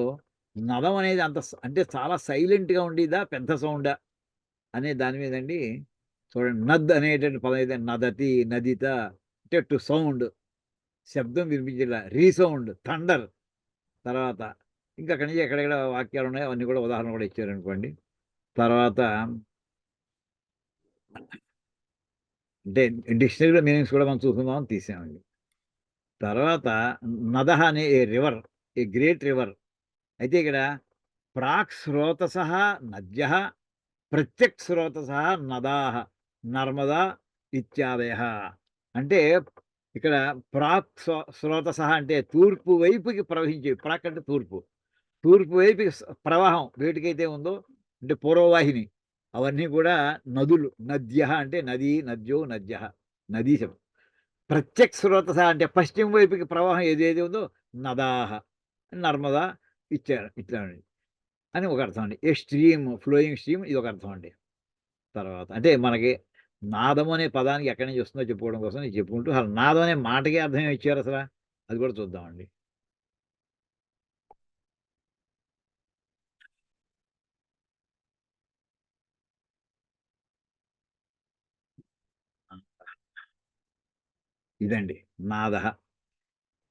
నదం అనేది అంటే చాలా సైలెంట్గా ఉండేదా పెద్ద సౌండా అనే దాని మీదండి చూడండి, నద్ అనేటువంటి పదం అయితే నదతి, నదిత అంటే టు సౌండ్, శబ్దం వినిపించేలా, రీసౌండ్, థండర్. తర్వాత ఇంకా అక్కడి నుంచి ఎక్కడెక్కడ వాక్యాలు ఉన్నాయో అవన్నీ కూడా ఉదాహరణ కూడా ఇచ్చారనుకోండి. తర్వాత అంటే డిక్షనరీలో మీనింగ్స్ కూడా మనం చూసుకుందామని తీసామండి. తర్వాత నదహ అనే ఏ రివర్, ఏ గ్రేట్ రివర్. అయితే ఇక్కడ ప్రాక్ స్రోతస నద్య, ప్రత్యక్ స్రోతస నదాహ, నర్మదా ఇత్యాదయ. అంటే ఇక్కడ ప్రాక్ స్రోతస అంటే తూర్పు వైపుకి ప్రవహించే, ప్రాక్ అంటే తూర్పు, తూర్పు వైపుకి ప్రవాహం వేటికైతే ఉందో అంటే పూర్వవాహిని, అవన్నీ కూడా నదులు. నద్య అంటే నది, నద్యో, నద్య, నదీ శబ్దం. ప్రత్యక్ స్రోతస అంటే పశ్చిమ వైపుకి ప్రవాహం ఏదైతే ఉందో నదాహ, నర్మదా ఇచ్చారు, ఇట్లా అని ఒక అర్థం అండి. ఏ స్ట్రీమ్, ఫ్లోయింగ్ స్ట్రీమ్, ఇది ఒక అర్థం అండి. తర్వాత అంటే మనకి నాదం అనే పదానికి ఎక్కడి నుంచి వస్తుందో చెప్పుకోవడం కోసం నేను చెప్పుకుంటూ, అసలు నాదం అనే మాటకి అర్థం ఏమి ఇచ్చారు అసలు, అది కూడా చూద్దామండి. ఇదండి నాద.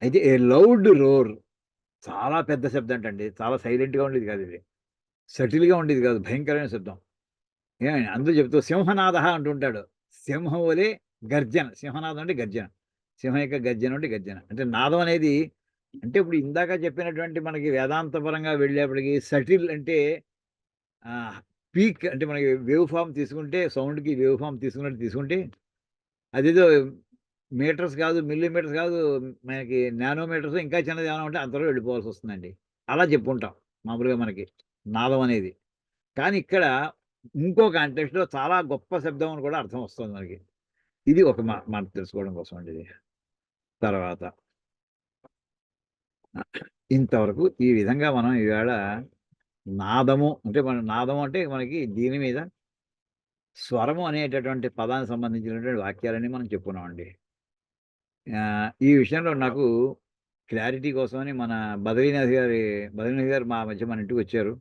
అయితే ఏ లౌడ్ రోర్, చాలా పెద్ద శబ్దం అంటండి, చాలా సైలెంట్గా ఉండేది కాదు, ఇది సటిల్గా ఉండేది కాదు, భయంకరమైన శబ్దం. ఏమండి అందరూ చెప్తూ సింహనాద అంటుంటాడు. సింహం వలె గర్జన, సింహనాదం అంటే గర్జన, సింహం యొక్క గర్జన అంటే గర్జన. అంటే నాదం అనేది అంటే ఇప్పుడు ఇందాక చెప్పినటువంటి మనకి వేదాంతపరంగా వెళ్ళేప్పటికి సటిల్ అంటే పీక్, అంటే మనకి వేవ్ ఫామ్ తీసుకుంటే, సౌండ్కి వేవ్ ఫామ్ తీసుకున్నట్టు తీసుకుంటే అదేదో మీటర్స్ కాదు, మిల్లీమీటర్స్ కాదు, మనకి నానోమీటర్స్ ఇంకా చిన్నది ఏమైనా ఉంటే అంతలో వెళ్ళిపోవాల్సి వస్తుందండి. అలా చెప్పుకుంటాం మామూలుగా మనకి నాదం అనేది. కానీ ఇక్కడ ఇంకో కాంటెక్స్ట్లో చాలా గొప్ప శబ్దం అని కూడా అర్థం వస్తుంది మనకి. ఇది ఒక మనం తెలుసుకోవడం కోసం అండి ఇది. తర్వాత ఇంతవరకు ఈ విధంగా మనం ఈవేళ నాదము అంటే నాదము అంటే మనకి దీని మీద స్వరము అనేటటువంటి పదానికి సంబంధించినటువంటి వాక్యాలని మనం చెప్పుకున్నామండి. ఈ విషయంలో నాకు క్లారిటీ కోసమని మన బద్రీనాథ్ గారు మా మధ్య మన ఇంటికి వచ్చారు.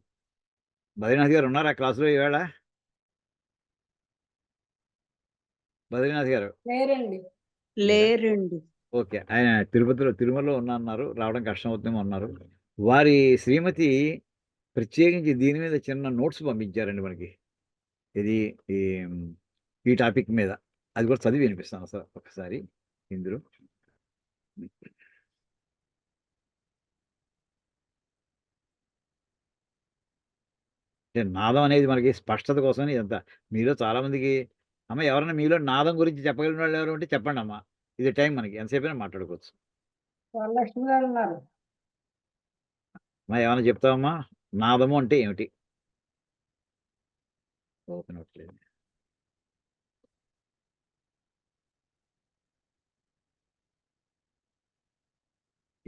బద్రీనాథ్ గారు ఉన్నారా క్లాసులో ఈవేళ? బద్రీనాథ్ గారు
లేరండి.
ఓకే. ఆయన తిరుమలలో అన్నారు, రావడం కష్టమవుతుందేమో అన్నారు. వారి శ్రీమతి ప్రత్యేకించి దీని మీద చిన్న నోట్స్ పంపించారండి మనకి. ఇది ఈ టాపిక్ మీద. అది కూడా చదివి వినిపిస్తాను సార్ ఒకసారి ఇందులో. అంటే నాదం అనేది మనకి స్పష్టత కోసం ఇదంతా. మీలో చాలామందికి అమ్మ ఎవరైనా మీలో నాదం గురించి చెప్పగలిగిన వాళ్ళు ఎవరు ఉంటే చెప్పండి అమ్మా. ఇది టైం మనకి ఎంతసేపైనా మాట్లాడుకోవచ్చు.
వరలక్ష్మి గారు ఉన్నారు.
అమ్మా ఏమైనా చెప్తావమ్మా, నాదము అంటే ఏమిటి? ఓపెన్ అవ్వట్లేదు.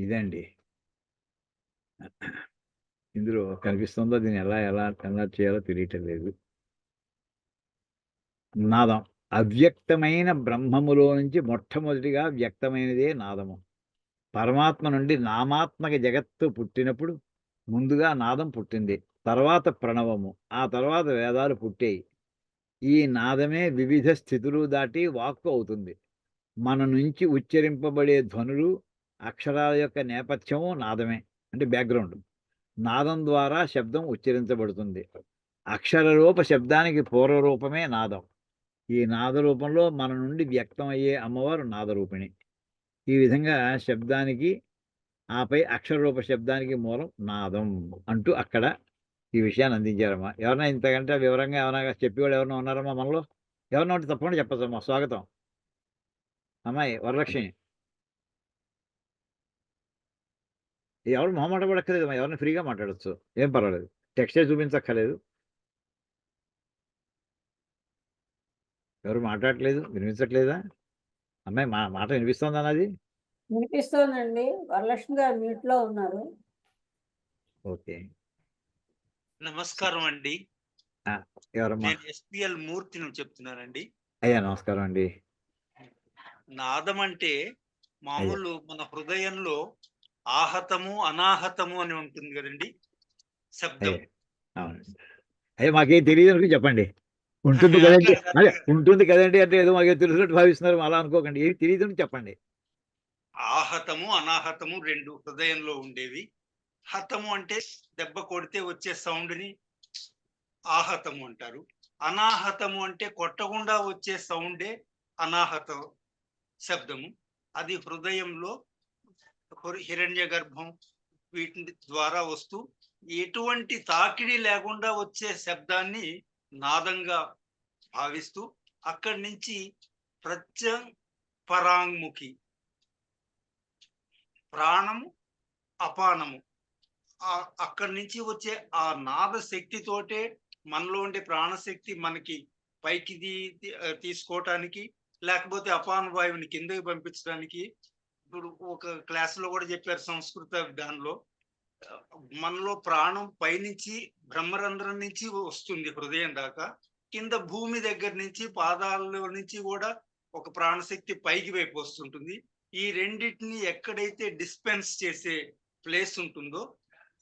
ఇదండి ఇందులో కనిపిస్తుందో, దీన్ని ఎలా ఎలా ఎలా చేయాలో తెలియటం లేదు. నాదం అవ్యక్తమైన బ్రహ్మములో నుంచి మొట్టమొదటిగా వ్యక్తమైనదే నాదము. పరమాత్మ నుండి నామాత్మక జగత్తు పుట్టినప్పుడు ముందుగా నాదం పుట్టింది, తర్వాత ప్రణవము, ఆ తర్వాత వేదాలు పుట్టాయి. ఈ నాదమే వివిధ స్థితులు దాటి వాక్కు అవుతుంది. మన నుంచి ఉచ్చరింపబడే ధ్వనులు, అక్షరాల యొక్క నేపథ్యము నాదమే, అంటే బ్యాక్గ్రౌండ్. నాదం ద్వారా శబ్దం ఉచ్చరించబడుతుంది. అక్షరరూప శబ్దానికి పూర్వరూపమే నాదం. ఈ నాద రూపంలో మన నుండి వ్యక్తమయ్యే అమ్మవారు నాదరూపిణి. ఈ విధంగా శబ్దానికి, ఆపై అక్షరరూప శబ్దానికి మూలం నాదం అంటూ అక్కడ ఈ విషయాన్ని అందించారమ్మా. ఎవరైనా ఇంతకంటే వివరంగా ఏమైనా చెప్పేవాడు ఎవరైనా ఉన్నారమ్మా మనలో? ఎవరైనా ఉంటే తప్పకుండా చెప్పచ్చమ్మా. స్వాగతం అమ్మాయి వరలక్ష్మి. ఎవరు మొహమాట పడక్కర్లేదమ్మా, ఎవరిని ఫ్రీగా మాట్లాడచ్చు, ఏం పర్వాలేదు. టెక్స్టే చూపించక్కర్లేదు. ఎవరు మాట్లాడట్లేదు, వినిపించట్లేదా అమ్మాయి? మాట వినిపిస్తుందా నాది?
వినిపిస్తోందండి. వరలక్ష్మి గారు మ్యూట్ లో ఉన్నారు.
ఓకే.
నమస్కారం అండి.
ఎవరమ్మా?
నేను ఎస్పిఎల్ మూర్తిని చెప్తున్నానండి.
అయ్యా నమస్కారం అండి.
నాదం అంటే మామూలు మన హృదయంలో ఆహతము అనాహతము అని ఉంటుంది కదండి శబ్దం.
అవునండి. అయ్యా మాకేం తెలియదు అనుకుని చెప్పండి. ఉంటుంది కదండి అదే ఉంటుంది కదండి అంటే ఏదో మాకు తెలిసినట్టు భావిస్తున్నారు అలా అనుకోకండి ఏమి తెలియదు చెప్పండి.
ఆహతము అనాహతము రెండు హృదయంలో ఉండేవి. హతము అంటే దెబ్బ కొడితే వచ్చే సౌండ్ని ఆహతము అంటారు. అనాహతము అంటే కొట్టకుండా వచ్చే సౌండే అనాహత శబ్దము. అది హృదయంలో హిరణ్య గర్భం వీటి ద్వారా వస్తూ ఎటువంటి తాకిడి లేకుండా వచ్చే శబ్దాన్ని నాదంగా భావిస్తూ అక్కడి నుంచి పరాంగ్ముఖి ప్రాణము అపానము అక్కడి నుంచి వచ్చే ఆ నాద శక్తితోటే మనలో ఉండే ప్రాణశక్తి మనకి పైకి తీసుకోవటానికి లేకపోతే అపాన వాయువుని కిందకి పంపించడానికి. ఇప్పుడు ఒక క్లాసులో కూడా చెప్పారు సంస్కృత దానిలో మనలో ప్రాణం పైనుంచి బ్రహ్మరంధ్రం నుంచి వస్తుంది హృదయం దాకా, కింద భూమి దగ్గర నుంచి పాదాలలో నుంచి కూడా ఒక ప్రాణశక్తి పైకి వైపు వస్తుంటుంది. ఈ రెండింటిని ఎక్కడైతే డిస్పెన్స్ చేసే ప్లేస్ ఉంటుందో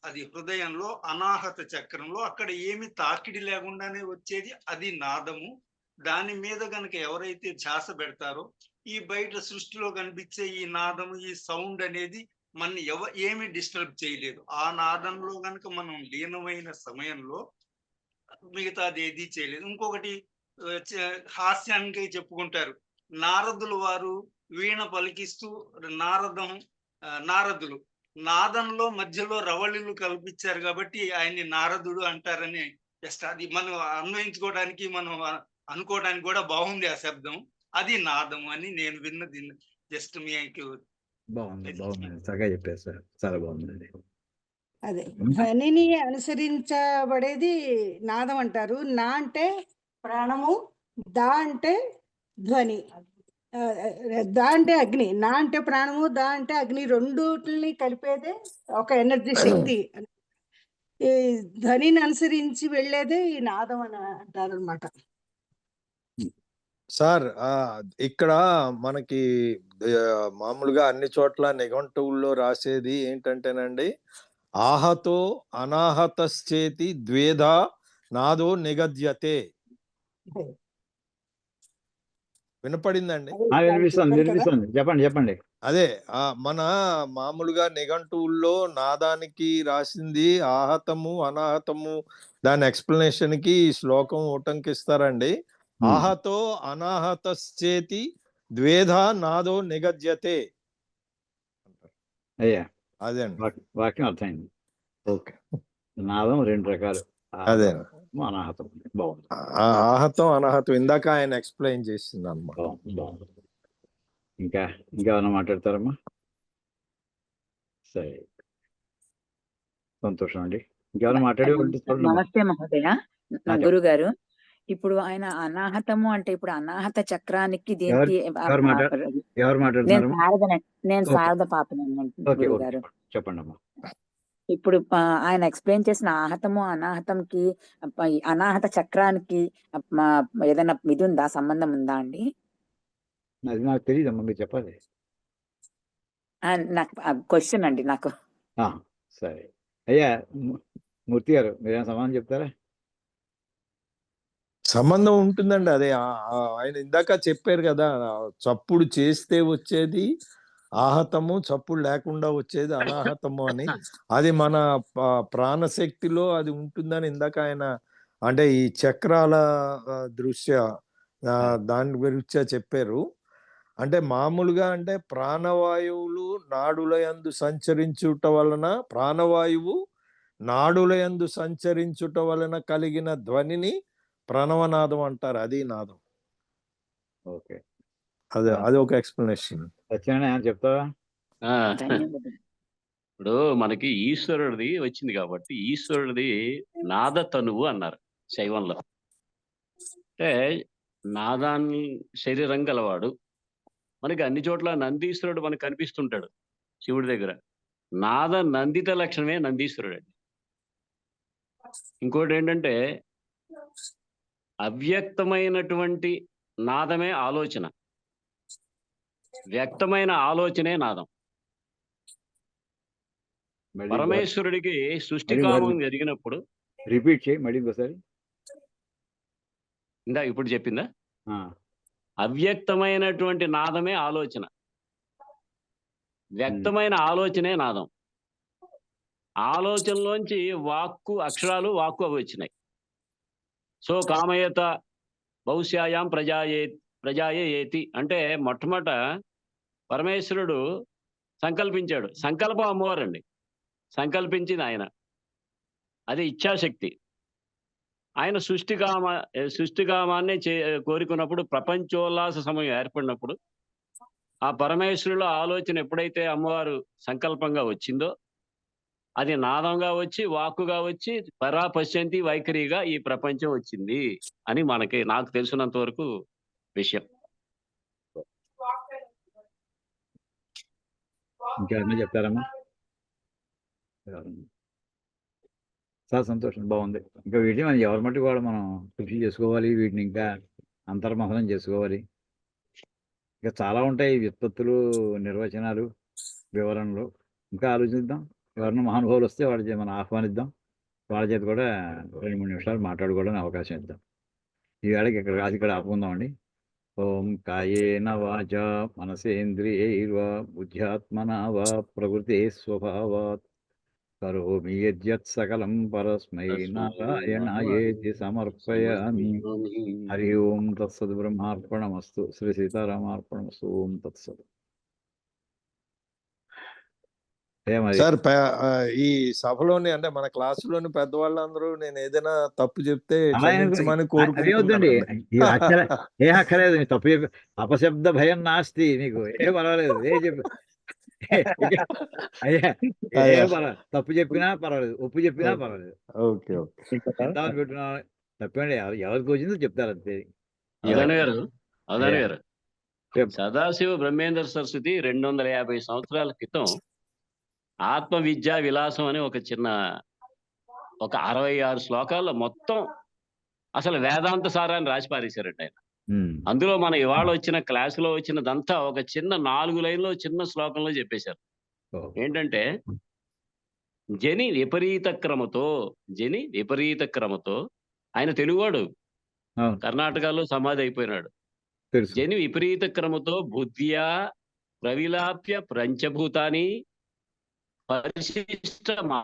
అది హృదయంలో అనాహత చక్రంలో, అక్కడ ఏమి తాకిడి లేకుండానే వచ్చేది అది నాదము. దాని మీద గనక ఎవరైతే ధ్యాస పెడతారో ఈ బయట సృష్టిలో కనిపించే ఈ నాదము ఈ సౌండ్ అనేది మన ఏమి డిస్టర్బ్ చేయలేదు. ఆ నాదంలో గనక మనం లీనమైన సమయంలో మిగతాది ఏది చేయలేదు. ఇంకొకటి హాస్యానికి చెప్పుకుంటారు, నారదులు వారు వీణ పలికిస్తూ నారదులు నాదంలో మధ్యలో రవళిలు కల్పించారు కాబట్టి ఆయన్ని నారదుడు అంటారని జస్ట్ అది మనం అన్వయించుకోవడానికి మనం అనుకోవడానికి కూడా బాగుంది ఆ శబ్దం. అది నాదం అని నేను విన్నది. జస్ట్ మీకు
బాగుంది చక్కగా చెప్పారు సార్, చాలా బాగుందండి.
అదే ధ్వనిని అనుసరించబడేది నాదం అంటారు. నా అంటే ప్రాణము, దా అంటే ధ్వని, దా అంటే అగ్ని. నా అంటే ప్రాణము, దా అంటే అగ్ని, రెండుని కలిపేదే ఒక ఎనర్జీ శక్తి. ఈ ధ్వనిని అనుసరించి వెళ్ళేదే ఈ నాదం అని అంటారు అనమాట.
సార్ ఇక్కడ మనకి మామూలుగా అన్ని చోట్ల నిఘంటువుల్లో రాసేది ఏంటంటేనండి, ఆహతో అనాహతశ్చేతి ద్వేధా నాదో నిగద్యతే. వినపడిందండి?
వినిపిస్తుంది చెప్పండి.
అదే మన మామూలుగా నిఘంటువుల్లో నాదానికి రాసింది ఆహతము అనాహతము, దాని ఎక్స్ప్లెనేషన్ కి ఈ శ్లోకం ఉటంకిస్తారండి. ఆహతో అనాహతశ్చేతి ద్వేధా నాదో నిగద్యతే.
అయ్యా
అదే
వాక్యం అర్థమైంది.
ఓకే,
నాదం రెండు రకాలు,
అదే
అనాహతం. బాగుంది.
ఆహతం అనాహతం ఇందాక ఆయన ఎక్స్ప్లెయిన్ చేసింది అన్నమాట.
బాగుంది. ఇంకా ఏమైనా మాట్లాడతారమ్మా? సరే, సంతోషం అండి. ఇంకేమైనా మాట్లాడే
నమస్తే మహోదయ. గురువు గారు, ఇప్పుడు ఆయన అనాహతము అంటే ఇప్పుడు అనాహత చక్రానికి దేనికి? నేను శారద పాపనండి గురువు గారు.
చెప్పండి అమ్మా.
ఇప్పుడు ఆయన ఎక్స్ప్లెయిన్ చేసిన ఆహతము అనాహతంకి అనాహత చక్రానికి ఏదైనా ఇది ఉందా, సంబంధం ఉందా అండి?
అది నాకు తెలియదమ్మా, మీరు చెప్పాలి.
నాకు క్వశ్చన్ అండి నాకు.
సరే అయ్యా మూర్తి గారు, మీరేం సమాధానం చెప్తారా?
సంబంధం ఉంటుందండి. అదే ఆయన ఇందాక చెప్పారు కదా, చప్పుడు చేస్తే వచ్చేది ఆహతము, చప్పుడు లేకుండా వచ్చేది అనాహతము అని. అది మన ప్రాణశక్తిలో అది ఉంటుందని ఇందాక ఆయన అంటే ఈ చక్రాల దృశ్య దాని గురించి చెప్పారు. అంటే మామూలుగా అంటే ప్రాణవాయువులు నాడులయందు సంచరించుట వలన, ప్రాణవాయువు నాడులయందు సంచరించుట వలన కలిగిన ధ్వనిని ప్రణవనాదం అంటారు. అది నాదం.
ఓకే,
అది ఒక ఎక్స్ప్లెనేషన్.
చెప్తావా?
ఇప్పుడు మనకి ఈశ్వరుడిది వచ్చింది కాబట్టి ఈశ్వరుడిది నాద తనువు అన్నారు శైవంలో. అంటే నాదాన్ని శరీరం గలవాడు. మనకి అన్ని చోట్ల నందీశ్వరుడు మనకు కనిపిస్తుంటాడు శివుడి దగ్గర. నాద నందిత లక్షణమే నందీశ్వరుడు అండి. ఇంకోటి ఏంటంటే అవ్యక్తమైనటువంటి నాదమే ఆలోచన, వ్యక్తమైన ఆలోచనే నాదం. పరమేశ్వరుడికి సృష్టికామం జరిగినప్పుడు
రిపీట్ చేయి మళ్ళీ ఇంకోసారి.
ఇప్పుడు చెప్పిందా?
ఆ,
అవ్యక్తమైనటువంటి నాదమే ఆలోచన, వ్యక్తమైన ఆలోచనే నాదం. ఆలోచనలోంచి వాక్కు అక్షరాలు వాక్కు అవి వచ్చినాయి. సో కామయత బహుశ్యాయాం ప్రజాయే ఏతి అంటే మొట్టమొదట పరమేశ్వరుడు సంకల్పించాడు. సంకల్పం అమ్మవారండి, సంకల్పించింది ఆయన. అది ఇచ్ఛాశక్తి. ఆయన సృష్టికామాన్ని కోరుకున్నప్పుడు, ప్రపంచోల్లాస సమయం ఏర్పడినప్పుడు ఆ పరమేశ్వరుల ఆలోచన ఎప్పుడైతే అమ్మవారు సంకల్పంగా వచ్చిందో అది నాదంగా వచ్చి వాక్కుగా వచ్చి పరాపశ్యంతి వైఖరిగా ఈ ప్రపంచం వచ్చింది అని నాకు తెలిసినంత వరకు విషయం.
ఇంకేమన్నా చెప్తారమ్మా? చాలా సంతోషం, బాగుంది. ఇంకా వీటిని మనం ఎవరి మట్టుకు కూడా మనం కృషి చేసుకోవాలి, వీటిని ఇంకా అంతర్మథనం చేసుకోవాలి. ఇంకా చాలా ఉంటాయి వ్యుత్పత్తులు, నిర్వచనాలు, వివరణలు. ఇంకా ఆలోచిద్దాం. ఎవరైనా మహానుభావులు వస్తే వాళ్ళ చేత మనం ఆహ్వానిద్దాం. వాళ్ళ చేత కూడా 2-3 నిమిషాలు మాట్లాడుకోవడానికి అవకాశం ఇద్దాం. ఈ వేళకి ఇక్కడ ఆపుకుందామండి. ఓం కాయేన వాచా మనసేంద్రియైర్వా బుద్ధ్యాత్మనా వా ప్రకృతే స్వభావాత్ కరోమి యద్యత్ సకలం పరస్మై నారాయణాయేతి సమర్పయామి. హరి ఓం తత్సత్. బ్రహ్మార్పణమస్తు. శ్రీ సీతారామార్పణమస్తు. ఓం తత్సత్.
సార్ ఈ సభలోని అంటే మన క్లాసులోని పెద్దవాళ్ళందరూ నేను ఏదైనా తప్పు చెప్తే క్షమించమని
అదేవద్దండి,
కోరుకుంటున్నాను.
ఏ అక్కర్లేదు. మీ తప్పు చెప్పి అపశబ్ద భయం నాస్తి. మీకు ఏ పర్వాలేదు, ఏ చెప్పి అయ్యా తప్పు చెప్పినా పర్వాలేదు, ఒప్పు చెప్పినా పర్వాలేదు.
Okay okay.
పెట్టున్నా తప్పండి, ఎవరికి వచ్చిందో చెప్తారు అంతే.
అవధాని గారు సదాశివ బ్రహ్మేంద్ర సరస్వతి 250 సంవత్సరాల క్రితం ఆత్మ విద్యా విలాసం అని ఒక 66 శ్లోకాల్లో మొత్తం అసలు వేదాంత సారాన్ని రాసి పారేశారంట ఆయన. అందులో మన ఇవాళ వచ్చిన క్లాసులో వచ్చినదంతా ఒక చిన్న 4 లైన్లో చిన్న శ్లోకంలో చెప్పేశారు. ఏంటంటే జని విపరీత క్రమతో ఆయన తెలుగువాడు, కర్ణాటకలో సమాధి అయిపోయినాడు. జని విపరీత క్రమతో బుద్ధ్యా ప్రవిలాప్య పంచభూతాని పరిశిష్టమాత్మతత్వం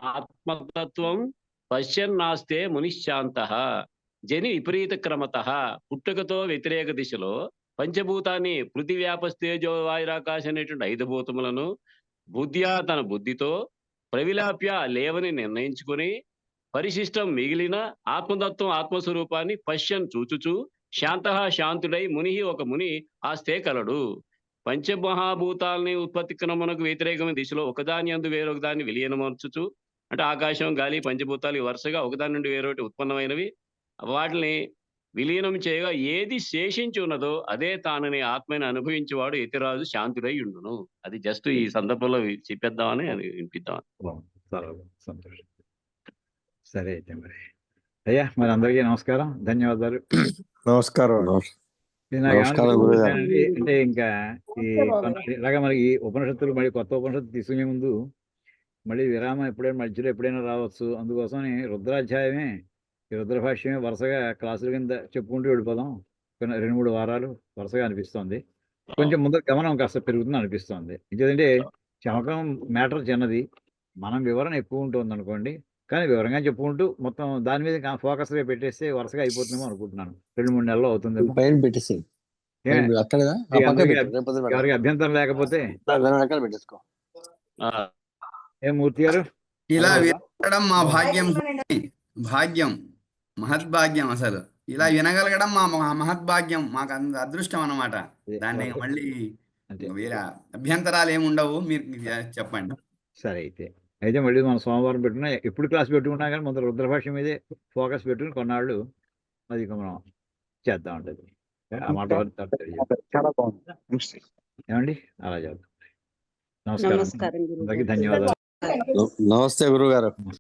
పశ్యన్నాస్తే మునిశ్శాంతః. జని విపరీత క్రమతః పుట్టుకతో వ్యతిరేక దిశలో పంచభూతాన్ని పృథివ్యాపస్తేజో వాయురాకాశ అనేటువంటి 5 భూతములను బుద్ధ్యా తన బుద్ధితో ప్రవిలాప్య లేవని నిర్ణయించుకుని పరిశిష్టం మిగిలిన ఆత్మతత్వం ఆత్మస్వరూపాన్ని పశ్యన్ చూచుచు శాంతః శాంతుడై ముని ఒక ముని ఆస్తే కలడు. పంచమహాభూతాలని ఉత్పత్తి క్రమమునకు వ్యతిరేకమైన దిశలో ఒకదాని అందు వేరొక దాన్ని విలీనమర్చుచు అంటే ఆకాశం గాలి పంచభూతాలు వరుసగా ఒకదాని నుండి వేరొకటి ఉత్పన్నమైనవి. వాటిని విలీనం చేయగా ఏది శేషించి ఉన్నదో అదే తానని ఆత్మని అనుభవించేవాడు యతిరాజు శాంతుడై ఉండును. అది జస్ట్ ఈ సందర్భంలో చెప్పేద్దామని అది వినిపిద్దామని.
చాలా సంతోషం. సరే అయితే మరి అయ్యా, మరి అందరికీ నమస్కారం, ధన్యవాదాలు.
నమస్కారం.
అంటే ఇంకా ఇలాగా మరి ఈ ఉపనిషత్తులు మళ్ళీ కొత్త ఉపనిషత్తు తీసుకునే ముందు మళ్ళీ విరామం మధ్యలో ఎప్పుడైనా రావచ్చు. అందుకోసమని రుద్రాధ్యాయమే, ఈ రుద్రభాష్యమే వరుసగా క్లాసుల కింద చెప్పుకుంటూ వెళ్ళిపోదాం. 2-3 వారాలు వరుసగా అనిపిస్తోంది. కొంచెం ముందు గమనం కాస్త పెరుగుతుంది అనిపిస్తోంది. ఎందుకంటే చమకం మ్యాటర్ చిన్నది, మనం వివరణ ఎక్కువ ఉంటుంది అనుకోండి, కానీ వివరంగా చెప్పుకుంటూ మొత్తం దాని మీద ఫోకస్ గా పెట్టేస్తే వరుసగా అయిపోతుందేమో అనుకుంటున్నాను. 2-3 నెలల్లో అవుతుందేమో. ఎవరికి అభ్యంతరం లేకపోతే ఏ మూర్తి గారు,
ఇలా వినగలగడం మా భాగ్యం మహద్భాగ్యం. అసలు ఇలా వినగలగడం మా మహద్భాగ్యం, మాకు అంత అదృష్టం అన్నమాట. దాన్ని మళ్ళీ వేరే అభ్యంతరాలు ఏమి ఉండవు, మీరు చెప్పండి.
సరే అయితే మళ్ళీ మనం సోమవారం పెట్టుకున్నా, ఎప్పుడు క్లాస్ పెట్టుకున్నా కానీ ముందు రుద్రభాష్యం మీదే ఫోకస్ పెట్టుకుని కొన్నాళ్ళు అది మనం చేద్దాం ఉంటుంది. ఆ మాట ఏమండి, అలా చేద్దాం. నమస్కారం, అందరికీ ధన్యవాదాలు.
నమస్తే గురువు గారు.